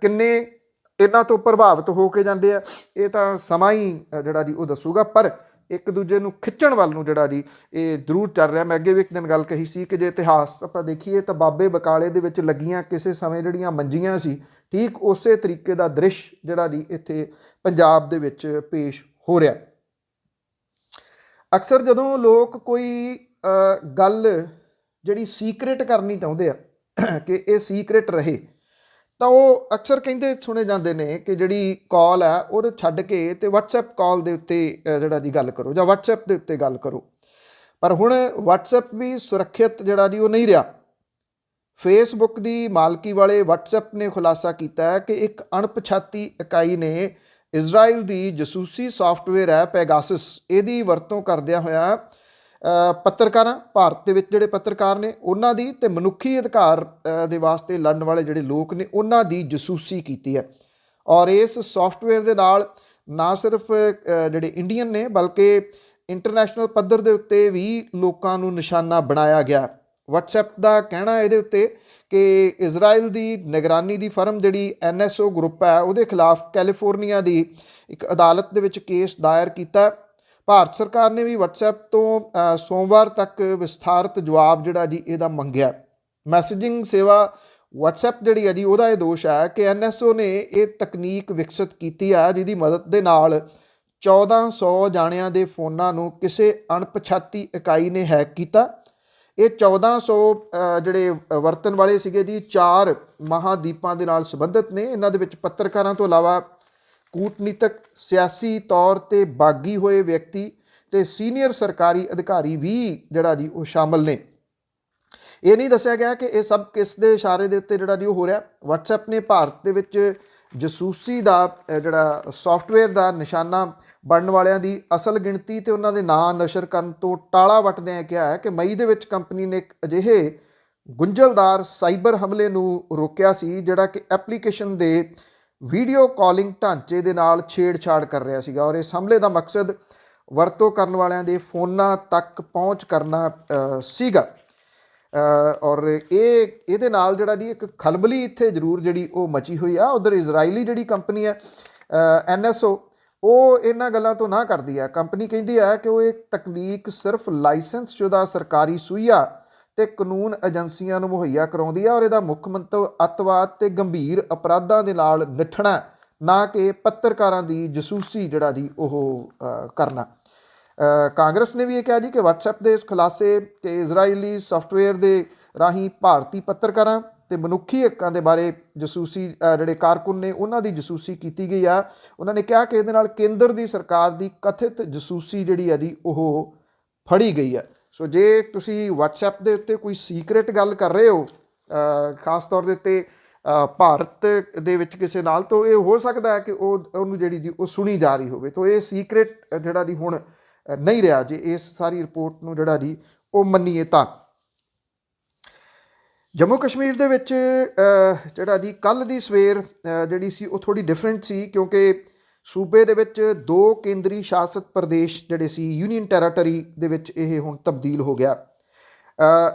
ਕਿੰਨੇ ਇਹਨਾਂ ਤੋਂ ਪ੍ਰਭਾਵਿਤ ਹੋ ਕੇ ਜਾਂਦੇ ਆ ਇਹ ਤਾਂ ਸਮਾਂ ਹੀ ਜਿਹੜਾ ਜੀ ਉਹ ਦੱਸੂਗਾ, ਪਰ ਇੱਕ ਦੂਜੇ ਨੂੰ ਖਿੱਚਣ ਵੱਲ ਨੂੰ ਜਿਹੜਾ ਜੀ ਇਹ ਜ਼ਰੂਰ ਚੱਲ ਰਿਹਾ। ਮੈਂ ਅੱਗੇ ਵੀ ਇੱਕ ਦਿਨ ਗੱਲ ਕਹੀ ਸੀ ਕਿ ਜੇ ਇਤਿਹਾਸ ਆਪਾਂ ਦੇਖੀਏ ਤਾਂ ਬਾਬੇ ਬਕਾਲੇ ਦੇ ਵਿੱਚ ਲੱਗੀਆਂ ਕਿਸੇ ਸਮੇਂ ਜਿਹੜੀਆਂ ਮੰਜੀਆਂ ਸੀ, ਠੀਕ ਉਸੇ ਤਰੀਕੇ ਦਾ ਦ੍ਰਿਸ਼ ਜਿਹੜਾ ਜੀ ਇੱਥੇ ਪੰਜਾਬ ਦੇ ਵਿੱਚ ਪੇਸ਼ ਹੋ ਰਿਹਾ। ਅਕਸਰ ਜਦੋਂ ਲੋਕ ਕੋਈ ਗੱਲ ਜਿਹੜੀ ਸੀਕ੍ਰੇਟ ਕਰਨੀ ਚਾਹੁੰਦੇ ਆ ਕਿ ਇਹ ਸੀਕ੍ਰੇਟ ਰਹੇ, ਤਾਂ ਉਹ ਅਕਸਰ ਕਹਿੰਦੇ ਸੁਣੇ ਜਾਂਦੇ ਨੇ ਕਿ ਜਿਹੜੀ ਕਾਲ ਹੈ ਉਹਦੇ ਛੱਡ ਕੇ ਤੇ WhatsApp ਕਾਲ ਦੇ ਉੱਤੇ ਜਿਹੜਾ ਜੀ ਗੱਲ ਕਰੋ ਜਾਂ WhatsApp ਦੇ ਉੱਤੇ ਗੱਲ ਕਰੋ। ਪਰ ਹੁਣ WhatsApp ਵੀ ਸੁਰੱਖਿਅਤ ਜਿਹੜਾ ਜੀ ਉਹ ਨਹੀਂ ਰਿਹਾ। ਫੇਸਬੁੱਕ ਦੀ ਮਾਲਕੀ ਵਾਲੇ WhatsApp ਨੇ ਖੁਲਾਸਾ ਕੀਤਾ ਹੈ ਕਿ ਇੱਕ ਅਣਪਛਾਤੀ ਇਕਾਈ ਨੇ ਇਜ਼ਰਾਈਲ ਦੀ ਜਸੂਸੀ ਸਾਫਟਵੇਅਰ ਹੈ ਪੈਗਾਸਸ, ਇਹਦੀ ਵਰਤੋਂ ਕਰਦਿਆਂ ਹੋਇਆ ਪੱਤਰਕਾਰਾਂ, ਭਾਰਤ ਦੇ ਵਿੱਚ ਜਿਹੜੇ ਪੱਤਰਕਾਰ ਨੇ ਉਹਨਾਂ ਦੀ ਤੇ ਮਨੁੱਖੀ ਅਧਿਕਾਰ ਦੇ ਵਾਸਤੇ ਲੜਨ ਵਾਲੇ ਜਿਹੜੇ ਲੋਕ ਨੇ ਉਹਨਾਂ ਦੀ ਜਸੂਸੀ ਕੀਤੀ ਹੈ। ਔਰ ਇਸ ਸਾਫਟਵੇਅਰ ਦੇ ਨਾਲ ਨਾ ਸਿਰਫ ਜਿਹੜੇ ਇੰਡੀਅਨ ਨੇ ਬਲਕਿ ਇੰਟਰਨੈਸ਼ਨਲ ਪੱਧਰ ਦੇ ਉੱਤੇ ਵੀ ਲੋਕਾਂ ਨੂੰ ਨਿਸ਼ਾਨਾ ਬਣਾਇਆ ਗਿਆ। WhatsApp ਦਾ ਕਹਿਣਾ ਇਹਦੇ ਉੱਤੇ ਕਿ ਇਜ਼ਰਾਈਲ ਦੀ ਨਿਗਰਾਨੀ ਦੀ ਫਰਮ ਜਿਹੜੀ NSO ਗਰੁੱਪ ਹੈ ਉਹਦੇ ਖਿਲਾਫ ਕੈਲੀਫੋਰਨੀਆ ਦੀ ਇੱਕ ਅਦਾਲਤ ਦੇ ਵਿੱਚ ਕੇਸ ਦਾਇਰ ਕੀਤਾ। ਭਾਰਤ ਸਰਕਾਰ ਨੇ ਵੀ WhatsApp ਤੋਂ ਸੋਮਵਾਰ ਤੱਕ ਵਿਸਥਾਰਤ ਜਵਾਬ ਜਿਹੜਾ ਜੀ ਇਹਦਾ ਮੰਗਿਆ। ਮੈਸੇਜਿੰਗ ਸੇਵਾ WhatsApp ਜਿਹੜੀ ਹੈ ਜੀ ਉਹਦਾ ਇਹ ਦੋਸ਼ ਹੈ ਕਿ NSO ਨੇ ਇਹ ਤਕਨੀਕ ਵਿਕਸਿਤ ਕੀਤੀ ਹੈ ਜਿਹਦੀ ਮਦਦ ਦੇ ਨਾਲ 1400 ਜਾਣਿਆਂ ਦੇ ਫੋਨਾਂ ਨੂੰ ਕਿਸੇ ਅਣਪਛਾਤੀ ਇਕਾਈ ਨੇ ਹੈਕ ਕੀਤਾ। ਇਹ 1400 ਜਿਹੜੇ ਵਰਤਣ ਵਾਲੇ ਸੀਗੇ ਜੀ 4 ਮਹਾਦੀਪਾਂ ਦੇ ਨਾਲ ਸੰਬੰਧਿਤ ਨੇ। ਇਹਨਾਂ ਦੇ ਵਿੱਚ ਪੱਤਰਕਾਰਾਂ ਤੋਂ ਇਲਾਵਾ ਕੂਟਨੀਤਕ, ਸਿਆਸੀ ਤੌਰ 'ਤੇ ਬਾਗੀ ਹੋਏ ਵਿਅਕਤੀ ਤੇ ਸੀਨੀਅਰ ਸਰਕਾਰੀ ਅਧਿਕਾਰੀ ਵੀ ਜਿਹੜਾ ਜੀ ਉਹ ਸ਼ਾਮਲ ਨੇ। ਇਹ ਨਹੀਂ ਦੱਸਿਆ ਗਿਆ ਕਿ ਇਹ ਸਭ ਕਿਸ ਦੇ ਇਸ਼ਾਰੇ ਦੇ ਉੱਤੇ ਜਿਹੜਾ ਜੀ ਉਹ ਹੋ ਰਿਹਾ। WhatsApp ਨੇ ਭਾਰਤ ਦੇ ਵਿੱਚ ਜਸੂਸੀ ਦਾ ਜਿਹੜਾ ਸੌਫਟਵੇਅਰ ਦਾ ਨਿਸ਼ਾਨਾ ਬਣਨ ਵਾਲਿਆਂ ਦੀ ਅਸਲ ਗਿਣਤੀ ਤੇ ਉਹਨਾਂ ਦੇ ਨਾਂ ਨਸ਼ਰ ਕਰਨ ਤੋਂ ਟਾਲਾ ਵੱਟਦਿਆਂ ਕਿਹਾ ਹੈ ਕਿ ਮਈ ਦੇ ਵਿੱਚ ਕੰਪਨੀ ਨੇ ਇੱਕ ਅਜਿਹੇ ਗੁੰਝਲਦਾਰ ਸਾਈਬਰ ਹਮਲੇ ਨੂੰ ਰੋਕਿਆ ਸੀ ਜਿਹੜਾ ਕਿ ਐਪਲੀਕੇਸ਼ਨ ਦੇ ਵੀਡੀਓ ਕਾਲਿੰਗ ਢਾਂਚੇ ਦੇ ਨਾਲ ਛੇੜਛਾੜ ਕਰ ਰਿਹਾ ਸੀਗਾ, ਔਰ ਇਸ ਹਮਲੇ ਦਾ ਮਕਸਦ ਵਰਤੋਂ ਕਰਨ ਵਾਲਿਆਂ ਦੇ ਫੋਨਾਂ ਤੱਕ ਪਹੁੰਚ ਕਰਨਾ ਸੀਗਾ। ਔਰ ਇਹਦੇ ਨਾਲ ਜਿਹੜਾ ਜੀ ਇੱਕ ਖਲਬਲੀ ਇੱਥੇ ਜ਼ਰੂਰ ਜਿਹੜੀ ਉਹ ਮਚੀ ਹੋਈ ਆ। ਉਧਰ ਇਜ਼ਰਾਈਲੀ ਜਿਹੜੀ ਕੰਪਨੀ ਹੈ NSO ਉਹ ਇਹਨਾਂ ਗੱਲਾਂ ਤੋਂ ਨਾ ਕਰਦੀ ਹੈ। ਕੰਪਨੀ ਕਹਿੰਦੀ ਹੈ ਕਿ ਉਹ ਇਹ ਤਕਨੀਕ ਸਿਰਫ ਲਾਇਸੈਂਸਸ਼ੁਦਾ ਸਰਕਾਰੀ ਸੂਈਆ ਤੇ ਕਾਨੂੰਨ ਏਜੰਸੀਆਂ ਨੂੰ ਮੁਹੱਈਆ ਕਰਾਉਂਦੀ ਹੈ, ਔਰ ਇਹਦਾ ਮੁੱਖ ਮੰਤਵ ਅੱਤਵਾਦ ਤੇ ਗੰਭੀਰ ਅਪਰਾਧਾਂ ਦੇ ਨਾਲ ਨਿਠਣਾ, ਨਾ ਕਿ ਪੱਤਰਕਾਰਾਂ ਦੀ ਜਸੂਸੀ ਜਿਹੜਾ ਜੀ ਉਹ ਕਰਨਾ। ਕਾਂਗਰਸ ਨੇ ਵੀ ਇਹ ਕਿਹਾ ਜੀ ਕਿ WhatsApp ਦੇ ਇਸ ਖੁਲਾਸੇ ਕਿ ਇਜ਼ਰਾਈਲੀ ਸੌਫਟਵੇਅਰ ਦੇ ਰਾਹੀਂ ਭਾਰਤੀ ਪੱਤਰਕਾਰਾਂ ਤੇ ਮਨੁੱਖੀ ਹੱਕਾਂ ਦੇ ਬਾਰੇ ਜਸੂਸੀ ਜਿਹੜੇ ਕਾਰਕੁਨ ਨੇ ਉਹਨਾਂ ਦੀ ਜਸੂਸੀ ਕੀਤੀ ਗਈ ਆ। ਉਹਨਾਂ ਨੇ ਕਿਹਾ ਕਿ ਇਹਦੇ ਨਾਲ ਕੇਂਦਰ ਦੀ ਸਰਕਾਰ ਦੀ ਕਥਿਤ ਜਸੂਸੀ ਜਿਹੜੀ ਆ ਜੀ ਉਹ ਫੜੀ ਗਈ ਆ। ਸੋ ਜੇ ਤੁਸੀਂ WhatsApp ਦੇ ਉੱਤੇ ਕੋਈ ਸੀਕ੍ਰੇਟ ਗੱਲ ਕਰ ਰਹੇ ਹੋ, ਖਾਸ ਤੌਰ ਦੇ ਉੱਤੇ ਭਾਰਤ ਦੇ ਵਿੱਚ ਕਿਸੇ ਨਾਲ, ਤਾਂ ਇਹ ਹੋ ਸਕਦਾ ਹੈ ਕਿ ਉਹਨੂੰ ਜਿਹੜੀ ਜੀ ਉਹ ਸੁਣੀ ਜਾ ਰਹੀ ਹੋਵੇ। ਤਾਂ ਇਹ ਸੀਕ੍ਰੇਟ ਜਿਹੜਾ ਜੀ ਹੁਣ ਨਹੀਂ ਰਿਹਾ ਜੇ ਇਸ ਸਾਰੀ ਰਿਪੋਰਟ ਨੂੰ ਜਿਹੜਾ ਜੀ ਉਹ ਮੰਨੀਏ ਤਾਂ। ਜੰਮੂ ਕਸ਼ਮੀਰ ਦੇ ਵਿੱਚ ਜਿਹੜਾ ਜੀ ਕੱਲ੍ਹ ਦੀ ਸਵੇਰ ਜਿਹੜੀ ਸੀ ਉਹ ਥੋੜ੍ਹੀ ਡਿਫਰੈਂਟ ਸੀ, ਕਿਉਂਕਿ ਸੂਬੇ ਦੇ ਵਿੱਚ 2 ਕੇਂਦਰੀ ਸ਼ਾਸਤ ਪ੍ਰਦੇਸ਼ ਜਿਹੜੇ ਸੀ ਯੂਨੀਅਨ ਟੈਰਾਟਰੀ ਦੇ ਵਿੱਚ ਇਹ ਹੁਣ ਤਬਦੀਲ ਹੋ ਗਿਆ।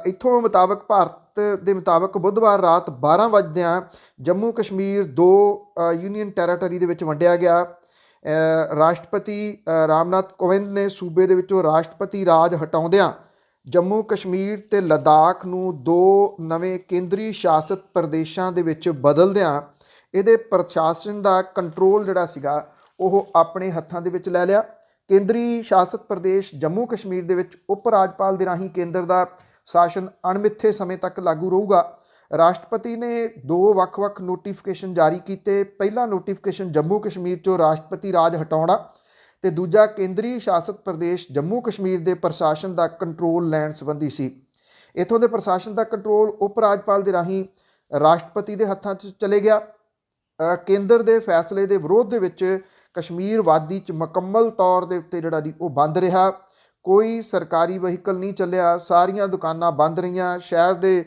ਇੱਥੋਂ ਮੁਤਾਬਕ ਭਾਰਤ ਦੇ ਮੁਤਾਬਕ ਬੁੱਧਵਾਰ ਰਾਤ 12 ਵਜਦਿਆਂ ਜੰਮੂ ਕਸ਼ਮੀਰ 2 ਯੂਨੀਅਨ ਟੈਰਾਟਰੀ ਦੇ ਵਿੱਚ ਵੰਡਿਆ ਗਿਆ। ਰਾਸ਼ਟਰਪਤੀ ਰਾਮਨਾਥ ਕੋਵਿੰਦ ਨੇ ਸੂਬੇ ਦੇ ਵਿੱਚੋਂ ਰਾਸ਼ਟਰਪਤੀ ਰਾਜ ਹਟਾਉਂਦਿਆਂ ਜੰਮੂ ਕਸ਼ਮੀਰ ਤੇ ਲੱਦਾਖ ਨੂੰ 2 ਨਵੇਂ ਕੇਂਦਰੀ ਸ਼ਾਸਤ ਪ੍ਰਦੇਸ਼ਾਂ ਦੇ ਵਿੱਚ ਬਦਲਦਿਆਂ ਇਹਦੇ ਪ੍ਰਸ਼ਾਸਨ ਦਾ ਕੰਟਰੋਲ ਜਿਹੜਾ ਸੀਗਾ ਉਹ ਆਪਣੇ ਹੱਥਾਂ ਦੇ ਵਿੱਚ ਲੈ ਲਿਆ। ਕੇਂਦਰੀ ਸ਼ਾਸਤ ਪ੍ਰਦੇਸ਼ ਜੰਮੂ ਕਸ਼ਮੀਰ ਦੇ ਵਿੱਚ ਉਪ ਰਾਜਪਾਲ ਦੇ ਰਾਹੀਂ ਕੇਂਦਰ ਦਾ ਸ਼ਾਸਨ ਅਣਮਿੱਥੇ ਸਮੇਂ ਤੱਕ ਲਾਗੂ ਰਹੂਗਾ। ਰਾਸ਼ਟਰਪਤੀ ਨੇ 2 ਵੱਖ-ਵੱਖ ਨੋਟੀਫਿਕੇਸ਼ਨ ਜਾਰੀ ਕੀਤੇ। ਪਹਿਲਾ ਨੋਟੀਫਿਕੇਸ਼ਨ ਜੰਮੂ ਕਸ਼ਮੀਰ 'ਚੋਂ ਰਾਸ਼ਟਰਪਤੀ ਰਾਜ ਹਟਾਉਣਾ ਤੇ ਦੂਜਾ ਕੇਂਦਰੀ ਸ਼ਾਸਤ ਪ੍ਰਦੇਸ਼ ਜੰਮੂ ਕਸ਼ਮੀਰ ਦੇ ਪ੍ਰਸ਼ਾਸਨ ਦਾ ਕੰਟਰੋਲ ਲੈਣ ਸੰਬੰਧੀ ਸੀ। ਇੱਥੋਂ ਦੇ ਪ੍ਰਸ਼ਾਸਨ ਦਾ ਕੰਟਰੋਲ ਉਪ ਰਾਜਪਾਲ ਦੇ ਰਾਹੀਂ ਰਾਸ਼ਟਰਪਤੀ ਦੇ ਹੱਥਾਂ 'ਚ ਚਲੇ ਗਿਆ। ਕੇਂਦਰ ਦੇ ਫੈਸਲੇ ਦੇ ਵਿਰੋਧ ਦੇ ਵਿੱਚ ਕਸ਼ਮੀਰ ਵਾਦੀ 'ਚ ਮੁਕੰਮਲ ਤੌਰ ਦੇ ਉੱਤੇ ਜਿਹੜਾ ਜੀ ਉਹ ਬੰਦ ਰਿਹਾ। ਕੋਈ ਸਰਕਾਰੀ ਵਹੀਕਲ ਨਹੀਂ ਚੱਲਿਆ, ਸਾਰੀਆਂ ਦੁਕਾਨਾਂ ਬੰਦ ਰਹੀਆਂ। ਸ਼ਹਿਰ ਦੇ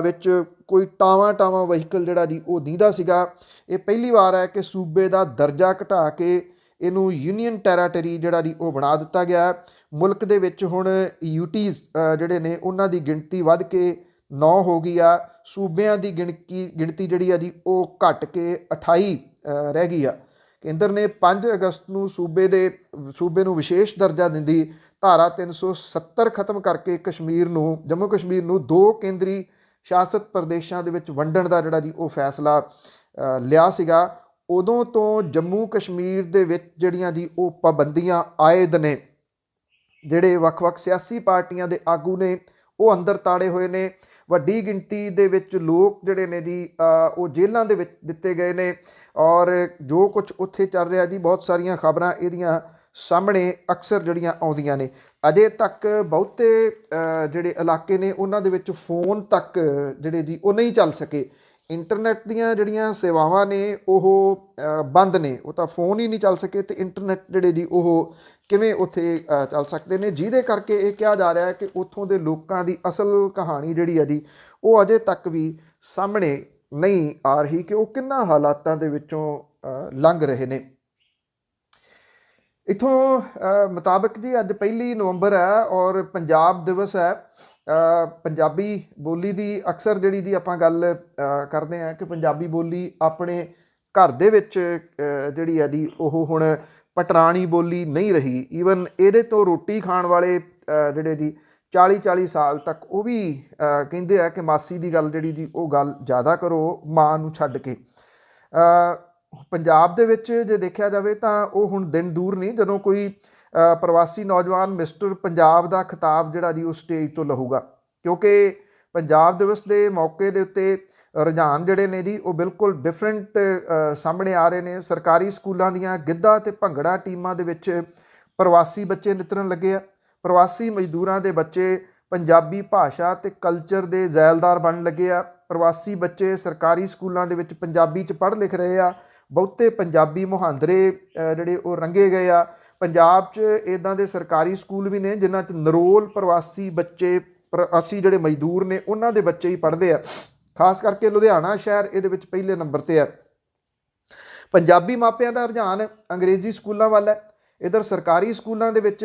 ਵਿੱਚ ਕੋਈ ਟਾਵਾਂ ਵਹੀਕਲ ਜਿਹੜਾ ਜੀ ਉਹ ਦੀਂਦਾ ਸੀਗਾ। ਇਹ ਪਹਿਲੀ ਵਾਰ ਹੈ ਕਿ ਸੂਬੇ ਦਾ ਦਰਜਾ ਘਟਾ ਕੇ ਇਹਨੂੰ ਯੂਨੀਅਨ ਟੈਰਾਟਰੀ ਜਿਹੜਾ ਜੀ ਉਹ ਬਣਾ ਦਿੱਤਾ ਗਿਆ। ਮੁਲਕ ਦੇ ਵਿੱਚ ਹੁਣ UTs ਜਿਹੜੇ ਨੇ ਉਹਨਾਂ ਦੀ ਗਿਣਤੀ ਵੱਧ ਕੇ 9 ਹੋ ਗਈ ਆ। ਸੂਬਿਆਂ ਦੀ ਗਿਣਤੀ ਜਿਹੜੀ ਆ ਜੀ ਉਹ ਘਟ ਕੇ 28 ਰਹਿ ਗਈ ਆ। ਕੇਂਦਰ ਨੇ 5 ਅਗਸਤ ਨੂੰ ਸੂਬੇ ਨੂੰ ਵਿਸ਼ੇਸ਼ ਦਰਜਾ ਦਿੰਦੀ ਧਾਰਾ 370 ਖਤਮ ਕਰਕੇ ਜੰਮੂ ਕਸ਼ਮੀਰ ਨੂੰ 2 ਕੇਂਦਰੀ ਸ਼ਾਸਤ ਪ੍ਰਦੇਸ਼ਾਂ ਦੇ ਵਿੱਚ ਵੰਡਣ ਦਾ ਜਿਹੜਾ ਜੀ ਉਹ ਫੈਸਲਾ ਲਿਆ ਸੀਗਾ। ਉਦੋਂ ਤੋਂ ਜੰਮੂ ਕਸ਼ਮੀਰ ਦੇ ਵਿੱਚ ਜਿਹੜੀਆਂ ਜੀ ਉਹ ਪਾਬੰਦੀਆਂ ਆਇਦ ਨੇ। ਜਿਹੜੇ ਵੱਖ-ਵੱਖ ਸਿਆਸੀ ਪਾਰਟੀਆਂ ਦੇ ਆਗੂ ਨੇ ਉਹ ਅੰਦਰ ਤਾੜੇ ਹੋਏ ਨੇ। ਵੱਡੀ ਗਿਣਤੀ ਦੇ ਵਿੱਚ ਲੋਕ ਜਿਹੜੇ ਨੇ ਜੀ ਉਹ ਜੇਲ੍ਹਾਂ ਦੇ ਵਿੱਚ ਦਿੱਤੇ ਗਏ ਨੇ, ਔਰ ਜੋ ਕੁਝ ਉੱਥੇ ਚੱਲ ਰਿਹਾ ਜੀ ਬਹੁਤ ਸਾਰੀਆਂ ਖਬਰਾਂ ਇਹਦੀਆਂ ਸਾਹਮਣੇ ਅਕਸਰ ਜਿਹੜੀਆਂ ਆਉਂਦੀਆਂ ਨੇ। ਅਜੇ ਤੱਕ ਬਹੁਤੇ ਜਿਹੜੇ ਇਲਾਕੇ ਨੇ ਉਹਨਾਂ ਦੇ ਵਿੱਚ ਫੋਨ ਤੱਕ ਜਿਹੜੇ ਜੀ ਉਹ ਨਹੀਂ ਚੱਲ ਸਕੇ। ਇੰਟਰਨੈਟ ਦੀਆਂ ਜਿਹੜੀਆਂ ਸੇਵਾਵਾਂ ਨੇ ਉਹ ਬੰਦ ਨੇ, ਉਹ ਤਾਂ ਫੋਨ ਹੀ ਨਹੀਂ ਚੱਲ ਸਕੇ ਤੇ ਇੰਟਰਨੈਟ ਜਿਹੜੇ ਜੀ ਉਹ ਕਿਵੇਂ ਉੱਥੇ ਚੱਲ ਸਕਦੇ ਨੇ, ਜਿਹਦੇ ਕਰਕੇ ਇਹ ਕਿਹਾ ਜਾ ਰਿਹਾ ਹੈ ਕਿ ਉੱਥੋਂ ਦੇ ਲੋਕਾਂ ਦੀ ਅਸਲ ਕਹਾਣੀ ਜਿਹੜੀ ਹੈ ਜੀ ਉਹ ਅਜੇ ਤੱਕ ਵੀ ਸਾਹਮਣੇ ਨਹੀਂ ਆ ਰਹੀ ਕਿ ਉਹ ਕਿੰਨਾ ਹਾਲਾਤਾਂ ਦੇ ਵਿੱਚੋਂ ਲੰਘ ਰਹੇ ਨੇ। ਇੱਥੋਂ ਮੁਤਾਬਕ ਜੀ ਅੱਜ 1 ਨਵੰਬਰ ਹੈ ਔਰ ਪੰਜਾਬ ਦਿਵਸ ਹੈ। ਪੰਜਾਬੀ ਬੋਲੀ ਦੀ ਅਕਸਰ ਜਿਹੜੀ ਜੀ ਆਪਾਂ ਗੱਲ ਕਰਦੇ ਹਾਂ ਕਿ ਪੰਜਾਬੀ ਬੋਲੀ ਆਪਣੇ ਘਰ ਦੇ ਵਿੱਚ ਜਿਹੜੀ ਹੈ ਜੀ ਉਹ ਹੁਣ ਪਟਰਾਣੀ ਬੋਲੀ ਨਹੀਂ ਰਹੀ। ਈਵਨ ਇਹਦੇ ਤੋਂ ਰੋਟੀ ਖਾਣ ਵਾਲੇ ਜਿਹੜੇ ਜੀ 40-40 ਸਾਲ ਤੱਕ ਉਹ ਵੀ ਕਹਿੰਦੇ ਆ ਕਿ ਮਾਸੀ ਦੀ ਗੱਲ ਜਿਹੜੀ ਜੀ ਉਹ ਗੱਲ ਜ਼ਿਆਦਾ ਕਰੋ ਮਾਂ ਨੂੰ ਛੱਡ ਕੇ। ਪੰਜਾਬ ਦੇ ਵਿੱਚ ਜੇ ਦੇਖਿਆ ਜਾਵੇ ਤਾਂ ਉਹ ਹੁਣ ਦਿਨ ਦੂਰ ਨਹੀਂ ਜਦੋਂ ਕੋਈ ਪ੍ਰਵਾਸੀ ਨੌਜਵਾਨ ਮਿਸਟਰ ਪੰਜਾਬ ਦਾ ਖਿਤਾਬ ਜਿਹੜਾ ਜੀ ਉਹ ਸਟੇਜ ਤੋਂ ਲਹੂਗਾ, ਕਿਉਂਕਿ ਪੰਜਾਬ ਦਿਵਸ ਦੇ ਮੌਕੇ ਦੇ ਉੱਤੇ ਰੁਝਾਨ ਜਿਹੜੇ ਨੇ ਜੀ ਉਹ ਬਿਲਕੁਲ ਡਿਫਰੈਂਟ ਸਾਹਮਣੇ ਆ ਰਹੇ ਨੇ। ਸਰਕਾਰੀ ਸਕੂਲਾਂ ਦੀਆਂ ਗਿੱਧਾ ਤੇ ਭੰਗੜਾ ਟੀਮਾਂ ਦੇ ਵਿੱਚ ਪ੍ਰਵਾਸੀ ਬੱਚੇ ਨਿਤਰਨ ਲੱਗੇ ਆ। ਪ੍ਰਵਾਸੀ ਮਜ਼ਦੂਰਾਂ ਦੇ ਬੱਚੇ ਪੰਜਾਬੀ ਭਾਸ਼ਾ ਤੇ ਕਲਚਰ ਦੇ ਜ਼ੈਲਦਾਰ ਬਣਨ ਲੱਗੇ ਆ। ਪ੍ਰਵਾਸੀ ਬੱਚੇ ਸਰਕਾਰੀ ਸਕੂਲਾਂ ਦੇ ਵਿੱਚ ਪੰਜਾਬੀ 'ਚ ਪੜ੍ਹ ਲਿਖ ਰਹੇ ਆ। ਬਹੁਤੇ ਪੰਜਾਬੀ ਮੁਹਾਂਦਰੇ ਜਿਹੜੇ ਉਹ ਰੰਗੇ ਗਏ ਆ। ਪੰਜਾਬ 'ਚ ਇੱਦਾਂ ਦੇ ਸਰਕਾਰੀ ਸਕੂਲ ਵੀ ਨੇ ਜਿਨ੍ਹਾਂ 'ਚ ਨਰੋਲ ਪ੍ਰਵਾਸੀ ਬੱਚੇ, ਪ੍ਰਵਾਸੀ ਜਿਹੜੇ ਮਜ਼ਦੂਰ ਨੇ ਉਹਨਾਂ ਦੇ ਬੱਚੇ ਹੀ ਪੜ੍ਹਦੇ ਆ। ਖਾਸ ਕਰਕੇ ਲੁਧਿਆਣਾ ਸ਼ਹਿਰ ਇਹਦੇ ਵਿੱਚ ਪਹਿਲੇ ਨੰਬਰ 'ਤੇ ਹੈ। ਪੰਜਾਬੀ ਮਾਪਿਆਂ ਦਾ ਰੁਝਾਨ ਅੰਗਰੇਜ਼ੀ ਸਕੂਲਾਂ ਵੱਲ ਹੈ। ਇੱਧਰ ਸਰਕਾਰੀ ਸਕੂਲਾਂ ਦੇ ਵਿੱਚ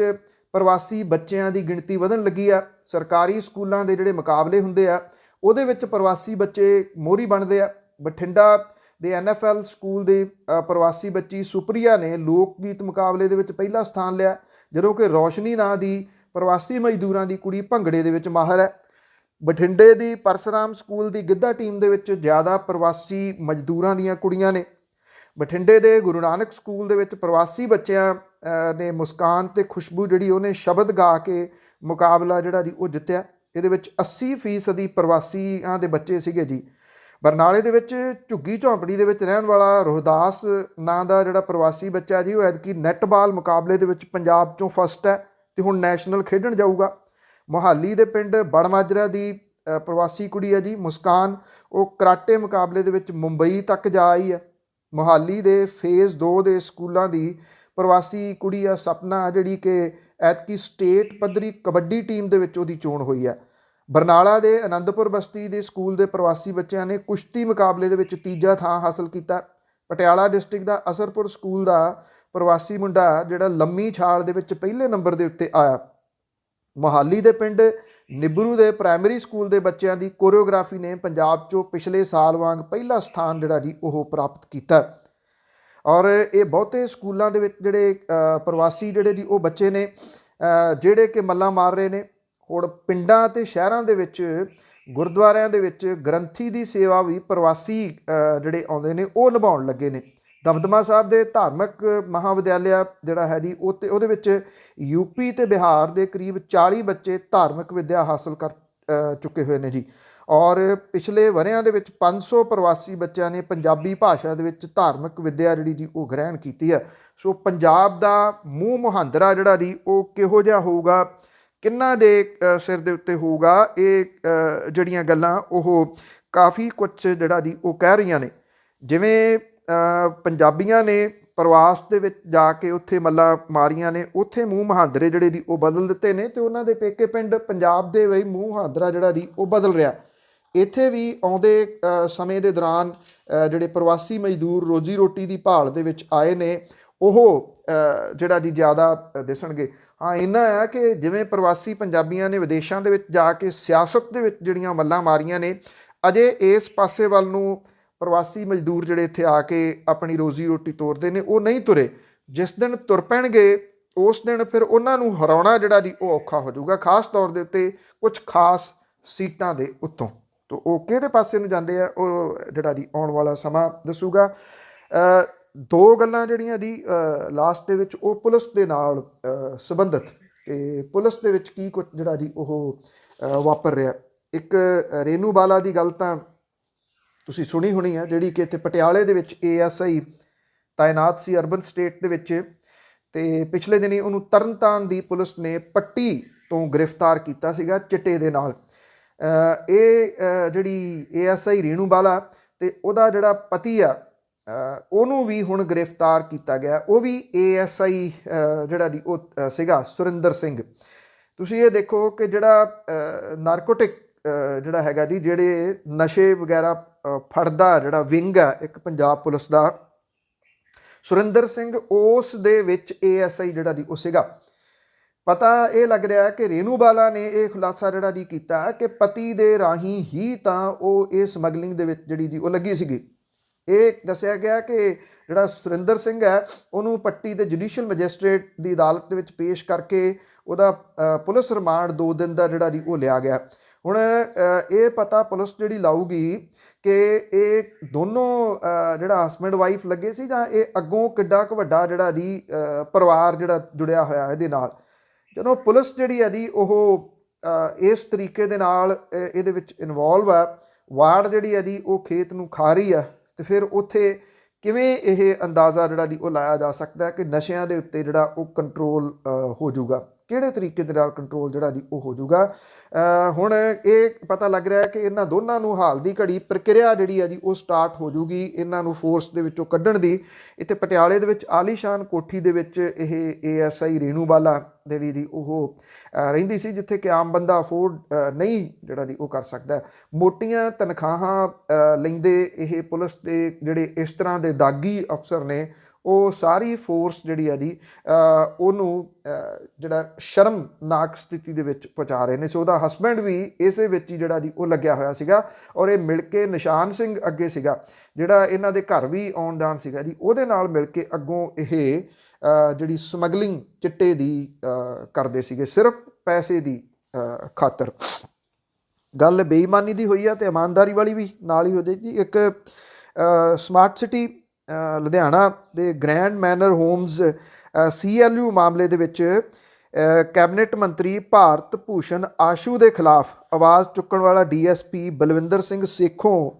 ਪ੍ਰਵਾਸੀ ਬੱਚਿਆਂ ਦੀ ਗਿਣਤੀ ਵਧਣ ਲੱਗੀ ਆ। ਸਰਕਾਰੀ ਸਕੂਲਾਂ ਦੇ ਜਿਹੜੇ ਮੁਕਾਬਲੇ ਹੁੰਦੇ ਆ ਉਹਦੇ ਵਿੱਚ ਪ੍ਰਵਾਸੀ ਬੱਚੇ ਮੋਹਰੀ ਬਣਦੇ ਆ। ਬਠਿੰਡਾ ਦੇ NFL ਸਕੂਲ ਦੇ ਪ੍ਰਵਾਸੀ ਬੱਚੀ ਸੁਪਰੀਆ ਨੇ ਲੋਕ ਗੀਤ ਮੁਕਾਬਲੇ ਦੇ ਵਿੱਚ ਪਹਿਲਾ ਸਥਾਨ ਲਿਆ, ਜਦੋਂ ਕਿ ਰੌਸ਼ਨੀ ਨਾਂ ਦੀ ਪ੍ਰਵਾਸੀ ਮਜ਼ਦੂਰਾਂ ਦੀ ਕੁੜੀ ਭੰਗੜੇ ਦੇ ਵਿੱਚ ਮਾਹਰ ਹੈ। ਬਠਿੰਡੇ ਦੀ ਪਰਸਰਾਮ ਸਕੂਲ ਦੀ ਗਿੱਧਾ ਟੀਮ ਦੇ ਵਿੱਚ ਜ਼ਿਆਦਾ ਪ੍ਰਵਾਸੀ ਮਜ਼ਦੂਰਾਂ ਦੀਆਂ ਕੁੜੀਆਂ ਨੇ। ਬਠਿੰਡੇ ਦੇ ਗੁਰੂ ਨਾਨਕ ਸਕੂਲ ਦੇ ਵਿੱਚ ਪ੍ਰਵਾਸੀ ਬੱਚਿਆਂ ਨੇ ਮੁਸਕਾਨ ਤੇ ਖੁਸ਼ਬੂ ਜਿਹੜੀ ਉਹਨੇ ਸ਼ਬਦ ਗਾ ਕੇ ਮੁਕਾਬਲਾ ਜਿਹੜਾ ਜੀ ਉਹ ਜਿੱਤਿਆ। ਇਹਦੇ ਵਿੱਚ 80% ਪ੍ਰਵਾਸੀਆਂ ਦੇ ਬੱਚੇ ਸੀਗੇ ਜੀ। ਬਰਨਾਲੇ ਦੇ ਵਿੱਚ ਝੁੱਗੀ ਝੌਂਪੜੀ ਦੇ ਵਿੱਚ ਰਹਿਣ ਵਾਲਾ ਰੋਹਦਾਸ ਨਾਂ ਦਾ ਜਿਹੜਾ ਪ੍ਰਵਾਸੀ ਬੱਚਾ ਜੀ ਉਹ ਐਤਕੀ ਨੈੱਟਬਾਲ ਮੁਕਾਬਲੇ ਦੇ ਵਿੱਚ ਪੰਜਾਬ 'ਚੋਂ ਫਸਟ ਹੈ ਤੇ ਹੁਣ ਨੈਸ਼ਨਲ ਖੇਡਣ ਜਾਊਗਾ। ਮੋਹਾਲੀ ਦੇ ਪਿੰਡ ਬੜਮਾਜਰਾ ਦੀ ਪ੍ਰਵਾਸੀ ਕੁੜੀ ਹੈ ਜੀ ਮੁਸਕਾਨ, ਉਹ ਕਰਾਟੇ ਮੁਕਾਬਲੇ ਦੇ ਵਿੱਚ ਮੁੰਬਈ ਤੱਕ ਜਾ ਆਈ ਹੈ। ਮੋਹਾਲੀ ਦੇ ਫੇਜ਼ 2 ਦੇ ਸਕੂਲਾਂ ਦੀ ਪ੍ਰਵਾਸੀ ਕੁੜੀ ਆ ਸਪਨਾ, ਜਿਹੜੀ ਕਿ ਐਤਕੀ ਸਟੇਟ ਪੱਧਰੀ ਕਬੱਡੀ ਟੀਮ ਦੇ ਵਿੱਚ ਉਹਦੀ ਚੋਣ ਹੋਈ ਹੈ। ਬਰਨਾਲਾ ਦੇ ਆਨੰਦਪੁਰ ਬਸਤੀ ਦੇ ਸਕੂਲ ਦੇ ਪ੍ਰਵਾਸੀ ਬੱਚਿਆਂ ਨੇ ਕੁਸ਼ਤੀ ਮੁਕਾਬਲੇ ਦੇ ਵਿੱਚ ਤੀਜਾ ਥਾਂ ਹਾਸਲ ਕੀਤਾ। ਪਟਿਆਲਾ ਡਿਸਟ੍ਰਿਕਟ ਦਾ ਅਸਰਪੁਰ ਸਕੂਲ ਦਾ ਪ੍ਰਵਾਸੀ ਮੁੰਡਾ ਜਿਹੜਾ ਲੰਮੀ ਛਾਲ ਦੇ ਵਿੱਚ ਪਹਿਲੇ ਨੰਬਰ ਦੇ ਉੱਤੇ ਆਇਆ। ਮੋਹਾਲੀ ਦੇ ਪਿੰਡ ਨਿਬਰੂ ਦੇ ਪ੍ਰਾਇਮਰੀ ਸਕੂਲ ਦੇ ਬੱਚਿਆਂ ਦੀ ਕੋਰੀਓਗ੍ਰਾਫੀ ਨੇ ਪੰਜਾਬ 'ਚੋਂ ਪਿਛਲੇ ਸਾਲ ਵਾਂਗ ਪਹਿਲਾ ਸਥਾਨ ਜਿਹੜਾ ਜੀ ਉਹ ਪ੍ਰਾਪਤ ਕੀਤਾ। ਔਰ ਇਹ ਬਹੁਤੇ ਸਕੂਲਾਂ ਦੇ ਵਿੱਚ ਜਿਹੜੇ ਪ੍ਰਵਾਸੀ ਜਿਹੜੇ ਜੀ ਉਹ ਬੱਚੇ ਨੇ ਜਿਹੜੇ ਕਿ ਮੱਲਾਂ ਮਾਰ ਰਹੇ ਨੇ। ਹੁਣ ਪਿੰਡਾਂ ਅਤੇ ਸ਼ਹਿਰਾਂ ਦੇ ਵਿੱਚ ਗੁਰਦੁਆਰਿਆਂ ਦੇ ਵਿੱਚ ਗ੍ਰੰਥੀ ਦੀ ਸੇਵਾ ਵੀ ਪ੍ਰਵਾਸੀ ਜਿਹੜੇ ਆਉਂਦੇ ਨੇ ਉਹ ਨਿਭਾਉਣ ਲੱਗੇ ਨੇ। ਦਮਦਮਾ ਸਾਹਿਬ ਦੇ ਧਾਰਮਿਕ ਮਹਾਵਿਦਿਆਲਿਆ ਜਿਹੜਾ ਹੈ ਜੀ ਉਹਦੇ ਵਿੱਚ ਯੂਪੀ ਅਤੇ ਬਿਹਾਰ ਦੇ ਕਰੀਬ 40 ਬੱਚੇ ਧਾਰਮਿਕ ਵਿੱਦਿਆ ਹਾਸਲ ਕਰ ਚੁੱਕੇ ਹੋਏ ਨੇ ਜੀ। ਔਰ ਪਿਛਲੇ ਵਰ੍ਹਿਆਂ ਦੇ ਵਿੱਚ 500 ਪ੍ਰਵਾਸੀ ਬੱਚਿਆਂ ਨੇ ਪੰਜਾਬੀ ਭਾਸ਼ਾ ਦੇ ਵਿੱਚ ਧਾਰਮਿਕ ਵਿੱਦਿਆ ਜਿਹੜੀ ਜੀ ਉਹ ਗ੍ਰਹਿਣ ਕੀਤੀ ਹੈ। ਸੋ ਪੰਜਾਬ ਦਾ ਮੂੰਹ ਮੁਹਾਂਦਰਾ ਜਿਹੜਾ ਜੀ ਉਹ ਕਿਹੋ ਜਿਹਾ ਹੋਊਗਾ, ਕਿਹਨਾਂ ਦੇ ਸਿਰ ਦੇ ਉੱਤੇ ਹੋਊਗਾ, ਇਹ ਜਿਹੜੀਆਂ ਗੱਲਾਂ ਉਹ ਕਾਫੀ ਕੁਛ ਜਿਹੜਾ ਜੀ ਉਹ ਕਹਿ ਰਹੀਆਂ ਨੇ। ਜਿਵੇਂ ਪੰਜਾਬੀਆਂ ਨੇ ਪ੍ਰਵਾਸ ਦੇ ਵਿੱਚ ਜਾ ਕੇ ਉੱਥੇ ਮੱਲਾਂ ਮਾਰੀਆਂ ਨੇ, ਉੱਥੇ ਮੂੰਹ ਮੁਹਾਂਦਰੇ ਜਿਹੜੇ ਜੀ ਉਹ ਬਦਲ ਦਿੱਤੇ ਨੇ ਅਤੇ ਉਹਨਾਂ ਦੇ ਪੇਕੇ ਪਿੰਡ ਪੰਜਾਬ ਦੇ ਵੀ ਮੂੰਹ ਮੁਹਾਂਦਰਾ ਜਿਹੜਾ ਜੀ ਉਹ ਬਦਲ ਰਿਹਾ। ਇੱਥੇ ਵੀ ਆਉਂਦੇ ਸਮੇਂ ਦੇ ਦੌਰਾਨ ਜਿਹੜੇ ਪ੍ਰਵਾਸੀ ਮਜ਼ਦੂਰ ਰੋਜੀ ਰੋਟੀ ਦੀ ਭਾਲ ਦੇ ਵਿੱਚ ਆਏ ਨੇ ਉਹ ਜਿਹੜਾ ਜੀ ਜ਼ਿਆਦਾ ਦਿਸਣਗੇ। ਹਾਂ, ਇੰਨਾ ਹੈ ਕਿ ਜਿਵੇਂ ਪ੍ਰਵਾਸੀ ਪੰਜਾਬੀਆਂ ਨੇ ਵਿਦੇਸ਼ਾਂ ਦੇ ਵਿੱਚ ਜਾ ਕੇ ਸਿਆਸਤ ਦੇ ਵਿੱਚ ਜਿਹੜੀਆਂ ਮੱਲਾਂ ਮਾਰੀਆਂ ਨੇ, ਅਜੇ ਇਸ ਪਾਸੇ ਵੱਲ ਨੂੰ ਪ੍ਰਵਾਸੀ ਮਜ਼ਦੂਰ ਜਿਹੜੇ ਇੱਥੇ ਆ ਕੇ ਆਪਣੀ ਰੋਜ਼ੀ ਰੋਟੀ ਤੋਰਦੇ ਨੇ ਉਹ ਨਹੀਂ ਤੁਰੇ। ਜਿਸ ਦਿਨ ਤੁਰ ਪੈਣਗੇ ਉਸ ਦਿਨ ਫਿਰ ਉਹਨਾਂ ਨੂੰ ਹਰਾਉਣਾ ਜਿਹੜਾ ਜੀ ਉਹ ਔਖਾ ਹੋ ਜਾਊਗਾ, ਖਾਸ ਤੌਰ ਦੇ ਉੱਤੇ ਕੁਝ ਖਾਸ ਸੀਟਾਂ ਦੇ ਉੱਤੋਂ। ਤਾਂ ਉਹ ਕਿਹੜੇ ਪਾਸੇ ਨੂੰ ਜਾਂਦੇ ਆ ਉਹ ਜਿਹੜਾ ਜੀ ਆਉਣ ਵਾਲਾ ਸਮਾਂ ਦੱਸੂਗਾ। ਦੋ ਗੱਲਾਂ ਜਿਹੜੀਆਂ ਜੀ ਲਾਸਟ ਦੇ ਵਿੱਚ ਉਹ ਪੁਲਿਸ ਦੇ ਨਾਲ ਸੰਬੰਧਿਤ, ਕਿ ਪੁਲਿਸ ਦੇ ਵਿੱਚ ਕੀ ਕੁਝ ਜਿਹੜਾ ਜੀ ਉਹ ਵਾਪਰ ਰਿਹਾ। ਇੱਕ ਰੇਨੂ ਬਾਲਾ ਦੀ ਗੱਲ ਤਾਂ ਤੁਸੀਂ ਸੁਣੀ ਹੋਣੀ ਆ, ਜਿਹੜੀ ਕਿ ਇੱਥੇ ਪਟਿਆਲੇ ਦੇ ਵਿੱਚ ASI ਤਾਇਨਾਤ ਸੀ ਅਰਬਨ ਸਟੇਟ ਦੇ ਵਿੱਚ, ਅਤੇ ਪਿਛਲੇ ਦਿਨੀ ਉਹਨੂੰ ਤਰਨਤਾਰਨ ਦੀ ਪੁਲਿਸ ਨੇ ਪੱਟੀ ਤੋਂ ਗ੍ਰਿਫਤਾਰ ਕੀਤਾ ਸੀਗਾ ਚਿੱਟੇ ਦੇ ਨਾਲ। ਇਹ ਜਿਹੜੀ ASI ਰੇਨੂ ਬਾਲਾ ਅਤੇ ਉਹਦਾ ਜਿਹੜਾ ਪਤੀ ਆ ਉਹਨੂੰ ਵੀ ਹੁਣ ਗ੍ਰਿਫਤਾਰ ਕੀਤਾ ਗਿਆ। ਉਹ ਵੀ ASI ਜਿਹੜਾ ਜੀ ਉਹ ਸੀਗਾ ਸੁਰਿੰਦਰ ਸਿੰਘ। ਤੁਸੀਂ ਇਹ ਦੇਖੋ ਕਿ ਜਿਹੜਾ ਨਾਰਕੋਟਿਕ ਜਿਹੜਾ ਹੈਗਾ ਜੀ, ਜਿਹੜੇ ਨਸ਼ੇ ਵਗੈਰਾ ਫੜਦਾ ਜਿਹੜਾ ਵਿੰਗ ਹੈ ਇੱਕ ਪੰਜਾਬ ਪੁਲਿਸ ਦਾ, ਸੁਰਿੰਦਰ ਸਿੰਘ ਉਸ ਦੇ ਵਿੱਚ ASI ਜਿਹੜਾ ਜੀ ਉਹ ਸੀਗਾ। ਪਤਾ ਇਹ ਲੱਗ ਰਿਹਾ ਕਿ ਰੇਨੂ ਬਾਲਾ ਨੇ ਇਹ ਖੁਲਾਸਾ ਜਿਹੜਾ ਜੀ ਕੀਤਾ ਕਿ ਪਤੀ ਦੇ ਰਾਹੀਂ ਹੀ ਤਾਂ ਉਹ ਇਹ ਸਮਗਲਿੰਗ ਦੇ ਵਿੱਚ ਜਿਹੜੀ ਜੀ ਉਹ ਲੱਗੀ ਸੀਗੀ। ਇਹ ਦੱਸਿਆ ਗਿਆ ਕਿ ਜਿਹੜਾ ਸੁਰਿੰਦਰ ਸਿੰਘ ਹੈ ਉਹਨੂੰ ਪੱਟੀ ਦੇ ਜੁਡੀਸ਼ੀਅਲ ਮੈਜਿਸਟ੍ਰੇਟ ਦੀ ਅਦਾਲਤ ਦੇ ਵਿੱਚ ਪੇਸ਼ ਕਰਕੇ ਉਹਦਾ ਪੁਲਿਸ ਰਿਮਾਂਡ 2 ਦਿਨ ਦਾ ਜਿਹੜਾ ਜੀ ਉਹ ਲਿਆ ਗਿਆ। ਹੁਣ ਇਹ ਪਤਾ ਪੁਲਿਸ ਜਿਹੜੀ ਲਾਊਗੀ ਕਿ ਇਹ ਦੋਨੋਂ ਜਿਹੜਾ ਹਸਬੈਂਡ ਵਾਈਫ ਲੱਗੇ ਸੀ ਜਾਂ ਇਹ ਅੱਗੋਂ ਕਿੱਡਾ ਕੁ ਵੱਡਾ ਜਿਹੜਾ ਜੀ ਪਰਿਵਾਰ ਜਿਹੜਾ ਜੁੜਿਆ ਹੋਇਆ ਇਹਦੇ ਨਾਲ। ਜਦੋਂ ਪੁਲਿਸ ਜਿਹੜੀ ਹੈ ਜੀ ਉਹ ਇਸ ਤਰੀਕੇ ਦੇ ਨਾਲ ਇਹਦੇ ਵਿੱਚ ਇਨਵੋਲਵ ਆ, ਵਾਰਡ ਜਿਹੜੀ ਹੈ ਜੀ ਉਹ ਖੇਤ ਨੂੰ ਖਾ ਰਹੀ ਆ, ਤੇ ਫਿਰ ਉੱਥੇ ਕਿਵੇਂ ਇਹ ਅੰਦਾਜ਼ਾ ਜਿਹੜਾ ਜੀ ਉਹ ਲਾਇਆ ਜਾ ਸਕਦਾ ਕਿ ਨਸ਼ਿਆਂ ਦੇ ਉੱਤੇ ਜਿਹੜਾ ਉਹ ਕੰਟਰੋਲ ਹੋ ਜਾਊਗਾ, ਕਿਹੜੇ ਤਰੀਕੇ ਦੇ ਨਾਲ ਕੰਟਰੋਲ ਜਿਹੜਾ ਜੀ ਉਹ ਹੋ ਜਾਊਗਾ। ਹੁਣ ਇਹ ਪਤਾ ਲੱਗ ਰਿਹਾ ਕਿ ਇਹਨਾਂ ਦੋਨਾਂ ਨੂੰ ਹਾਲ ਦੀ ਘੜੀ ਪ੍ਰਕਿਰਿਆ ਜਿਹੜੀ ਹੈ ਜੀ ਉਹ ਸਟਾਰਟ ਹੋ ਜਾਊਗੀ ਇਹਨਾਂ ਨੂੰ ਫੋਰਸ ਦੇ ਵਿੱਚੋਂ ਕੱਢਣ ਦੀ। ਇੱਥੇ ਪਟਿਆਲੇ ਦੇ ਵਿੱਚ ਆਲੀਸ਼ਾਨ ਕੋਠੀ ਦੇ ਵਿੱਚ ਇਹ ASI ਰੇਣੂ ਬਾਲਾ ਜਿਹੜੀ ਦੀ ਉਹ ਰਹਿੰਦੀ ਸੀ, ਜਿੱਥੇ ਕਿ ਆਮ ਬੰਦਾ ਅਫੋਰਡ ਨਹੀਂ ਜਿਹੜਾ ਦੀ ਉਹ ਕਰ ਸਕਦਾ। ਮੋਟੀਆਂ ਤਨਖਾਹਾਂ ਲੈਂਦੇ ਇਹ ਪੁਲਿਸ ਦੇ ਜਿਹੜੇ ਇਸ ਤਰ੍ਹਾਂ ਦੇ ਦਾਗੀ ਅਫਸਰ ਨੇ, ਉਹ ਸਾਰੀ ਫੋਰਸ ਜਿਹੜੀ ਆ ਜੀ ਉਹਨੂੰ ਜਿਹੜਾ ਸ਼ਰਮਨਾਕ ਸਥਿਤੀ ਦੇ ਵਿੱਚ ਪਹੁੰਚਾ ਰਹੇ ਨੇ। ਸੋ ਉਹਦਾ ਹਸਬੈਂਡ ਵੀ ਇਸੇ ਵਿੱਚ ਹੀ ਜਿਹੜਾ ਜੀ ਉਹ ਲੱਗਿਆ ਹੋਇਆ ਸੀਗਾ, ਔਰ ਇਹ ਮਿਲ ਕੇ ਨਿਸ਼ਾਨ ਸਿੰਘ ਅੱਗੇ ਸੀਗਾ ਜਿਹੜਾ ਇਹਨਾਂ ਦੇ ਘਰ ਵੀ ਆਉਣ ਜਾਣ ਸੀਗਾ ਜੀ, ਉਹਦੇ ਨਾਲ ਮਿਲ ਕੇ ਅੱਗੋਂ ਇਹ ਜਿਹੜੀ ਸਮਗਲਿੰਗ ਚਿੱਟੇ ਦੀ ਕਰਦੇ ਸੀਗੇ ਸਿਰਫ ਪੈਸੇ ਦੀ ਖਾਤਰ। ਗੱਲ ਬੇਈਮਾਨੀ ਦੀ ਹੋਈ ਆ ਤੇ ਇਮਾਨਦਾਰੀ ਵਾਲੀ ਵੀ ਨਾਲ ਹੀ ਹੋ ਜਾਏ ਜੀ। ਇੱਕ ਸਮਾਰਟ ਸਿਟੀ ਲੁਧਿਆਣਾ ਦੇ ਗ੍ਰੈਂਡ ਮੈਨਰ ਹੋਮਜ਼ CLU ਮਾਮਲੇ ਦੇ ਵਿੱਚ ਕੈਬਨਿਟ ਮੰਤਰੀ ਭਾਰਤ ਭੂਸ਼ਣ ਆਸ਼ੂ ਦੇ ਖਿਲਾਫ ਆਵਾਜ਼ ਚੁੱਕਣ ਵਾਲਾ DSP ਬਲਵਿੰਦਰ ਸਿੰਘ ਸੇਖੋਂ,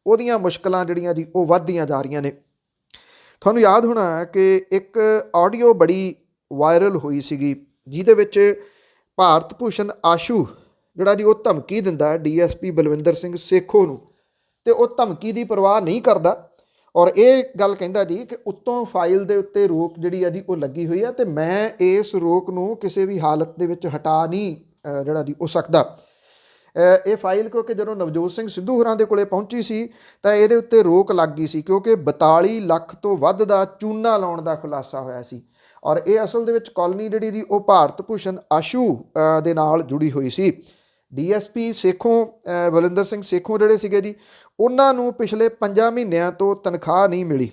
ਉਹਦੀਆਂ ਮੁਸ਼ਕਲਾਂ ਜਿਹੜੀਆਂ ਜੀ ਉਹ ਵੱਧਦੀਆਂ ਜਾ ਰਹੀਆਂ ਨੇ। ਤੁਹਾਨੂੰ ਯਾਦ ਹੋਣਾ ਕਿ ਇੱਕ ਆਡੀਓ ਬੜੀ ਵਾਇਰਲ ਹੋਈ ਸੀਗੀ ਜਿਹਦੇ ਵਿੱਚ ਭਾਰਤ ਭੂਸ਼ਣ ਆਸ਼ੂ ਜਿਹੜਾ ਜੀ ਉਹ ਧਮਕੀ ਦਿੰਦਾ DSP ਬਲਵਿੰਦਰ ਸਿੰਘ ਸੇਖੋਂ ਨੂੰ, ਤੇ ਉਹ ਧਮਕੀ ਦੀ ਪਰਵਾਹ ਨਹੀਂ ਕਰਦਾ ਔਰ ਇਹ ਗੱਲ ਕਹਿੰਦਾ ਜੀ ਕਿ ਉੱਤੋਂ ਫਾਈਲ ਦੇ ਉੱਤੇ ਰੋਕ ਜਿਹੜੀ ਆ ਜੀ ਉਹ ਲੱਗੀ ਹੋਈ ਆ ਤੇ ਮੈਂ ਇਸ ਰੋਕ ਨੂੰ ਕਿਸੇ ਵੀ ਹਾਲਤ ਦੇ ਵਿੱਚ ਹਟਾ ਨਹੀਂ ਜਿਹੜਾ ਜੀ ਉਹ ਸਕਦਾ। ਇਹ ਫਾਈਲ ਕਿਉਂਕਿ ਜਦੋਂ ਨਵਜੋਤ ਸਿੰਘ ਸਿੱਧੂ ਹੋਰਾਂ ਦੇ ਕੋਲੇ ਪਹੁੰਚੀ ਸੀ ਤਾਂ ਇਹਦੇ ਉੱਤੇ ਰੋਕ ਲੱਗ ਗਈ ਸੀ, ਕਿਉਂਕਿ 42 ਲੱਖ ਤੋਂ ਵੱਧ ਦਾ ਚੂਨਾ ਲਾਉਣ ਦਾ ਖੁਲਾਸਾ ਹੋਇਆ ਸੀ ਔਰ ਇਹ ਅਸਲ ਦੇ ਵਿੱਚ ਕਾਲੋਨੀ ਜਿਹੜੀ ਦੀ ਉਹ ਭਾਰਤ ਭੂਸ਼ਣ ਆਸ਼ੂ ਦੇ ਨਾਲ ਜੁੜੀ ਹੋਈ ਸੀ। DSP ਸੇਖੋਂ ਬਲਵਿੰਦਰ ਸਿੰਘ ਸੇਖੋਂ ਜਿਹੜੇ ਸੀਗੇ ਜੀ, ਉਹਨਾਂ ਨੂੰ ਪਿਛਲੇ 5 ਮਹੀਨਿਆਂ ਤੋਂ ਤਨਖਾਹ ਨਹੀਂ ਮਿਲੀ।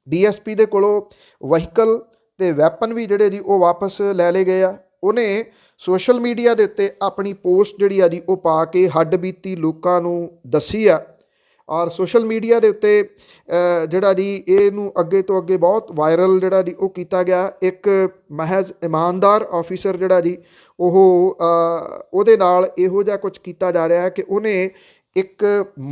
DSP ਦੇ ਕੋਲੋਂ ਵਹੀਕਲ ਤੇ ਵੈਪਨ ਵੀ ਜਿਹੜੇ ਜੀ ਉਹ ਵਾਪਸ ਲੈ ਲਏ ਗਏ ਆ। ਉਹਨੇ ਸੋਸ਼ਲ ਮੀਡੀਆ ਦੇ ਉੱਤੇ ਆਪਣੀ ਪੋਸਟ ਜਿਹੜੀ ਆ ਜੀ ਉਹ ਪਾ ਕੇ ਹੱਡ ਬੀਤੀ ਲੋਕਾਂ ਨੂੰ ਦੱਸੀ ਆ ਔਰ ਸੋਸ਼ਲ ਮੀਡੀਆ ਦੇ ਉੱਤੇ ਜਿਹੜਾ ਜੀ ਇਹਨੂੰ ਅੱਗੇ ਤੋਂ ਅੱਗੇ ਬਹੁਤ ਵਾਇਰਲ ਜਿਹੜਾ ਜੀ ਉਹ ਕੀਤਾ ਗਿਆ। ਇੱਕ ਮਹਿਜ਼ ਇਮਾਨਦਾਰ ਆਫੀਸਰ ਜਿਹੜਾ ਜੀ ਉਹ ਉਹਦੇ ਨਾਲ ਇਹੋ ਜਿਹਾ ਕੁਝ ਕੀਤਾ ਜਾ ਰਿਹਾ ਕਿ ਉਹਨੇ ਇੱਕ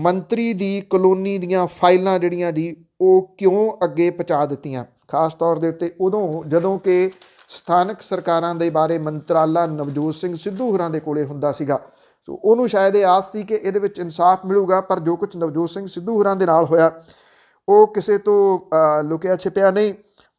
ਮੰਤਰੀ ਦੀ ਕਲੋਨੀ ਦੀਆਂ ਫਾਈਲਾਂ ਜਿਹੜੀਆਂ ਜੀ ਉਹ ਕਿਉਂ ਅੱਗੇ ਪਹੁੰਚਾ ਦਿੱਤੀਆਂ, ਖਾਸ ਤੌਰ ਦੇ ਉੱਤੇ ਉਦੋਂ ਜਦੋਂ ਕਿ ਸਥਾਨਕ ਸਰਕਾਰਾਂ ਦੇ ਬਾਰੇ ਮੰਤਰਾਲਾ ਨਵਜੋਤ ਸਿੰਘ ਸਿੱਧੂ ਹੋਰਾਂ ਦੇ ਕੋਲੇ ਹੁੰਦਾ ਸੀਗਾ। ਸੋ ਉਹਨੂੰ ਸ਼ਾਇਦ ਇਹ ਆਸ ਸੀ ਕਿ ਇਹਦੇ ਵਿੱਚ ਇਨਸਾਫ ਮਿਲੂਗਾ, ਪਰ ਜੋ ਕੁਝ ਨਵਜੋਤ ਸਿੰਘ ਸਿੱਧੂ ਹੋਰਾਂ ਦੇ ਨਾਲ ਹੋਇਆ ਉਹ ਕਿਸੇ ਤੋਂ ਲੁਕਿਆ ਛਿਪਿਆ ਨਹੀਂ।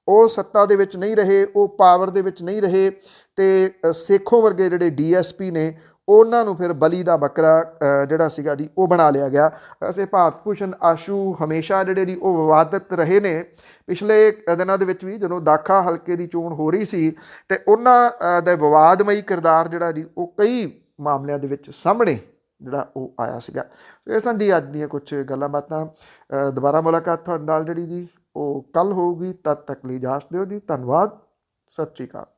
ਉਹ ਸੱਤਾ ਦੇ ਵਿੱਚ ਨਹੀਂ ਰਹੇ, ਉਹ ਪਾਵਰ ਦੇ ਵਿੱਚ ਨਹੀਂ ਰਹੇ ਤੇ ਸੇਖੋਂ ਵਰਗੇ ਜਿਹੜੇ DSP ਨੇ ਉਹਨਾਂ ਨੂੰ ਫਿਰ ਬਲੀ ਦਾ ਬੱਕਰਾ ਜਿਹੜਾ ਸੀਗਾ ਜੀ ਉਹ ਬਣਾ ਲਿਆ ਗਿਆ। ਵੈਸੇ ਭਾਰਤ ਭੂਸ਼ਣ ਆਸ਼ੂ ਹਮੇਸ਼ਾ ਜਿਹੜੇ ਜੀ ਉਹ ਵਿਵਾਦਿਤ ਰਹੇ ਨੇ। ਪਿਛਲੇ ਦਿਨਾਂ ਦੇ ਵਿੱਚ ਵੀ ਜਦੋਂ ਦਾਖਾ ਹਲਕੇ ਦੀ ਚੋਣ ਹੋ ਰਹੀ ਸੀ ਤੇ ਉਹਨਾਂ ਦਾ ਵਿਵਾਦਮਈ ਕਿਰਦਾਰ ਜਿਹੜਾ ਜੀ ਉਹ ਕਈ ਮਾਮਲਿਆਂ ਦੇ ਵਿੱਚ ਸਾਹਮਣੇ ਜਿਹੜਾ ਉਹ ਆਇਆ ਸੀਗਾ। ਇਹ ਸਨ ਜੀ ਅੱਜ ਦੀਆਂ ਕੁਝ ਗੱਲਾਂ ਬਾਤਾਂ। ਦੁਬਾਰਾ ਮੁਲਾਕਾਤ ਤੁਹਾਡੇ ਨਾਲ ਜਿਹੜੀ ਜੀ ਉਹ ਕੱਲ੍ਹ ਹੋਊਗੀ। ਤਦ ਤੱਕ ਲਈ ਇਜਾਜ਼ਤ ਦਿਓ ਜੀ। ਧੰਨਵਾਦ। ਸਤਿ ਸ਼੍ਰੀ ਅਕਾਲ।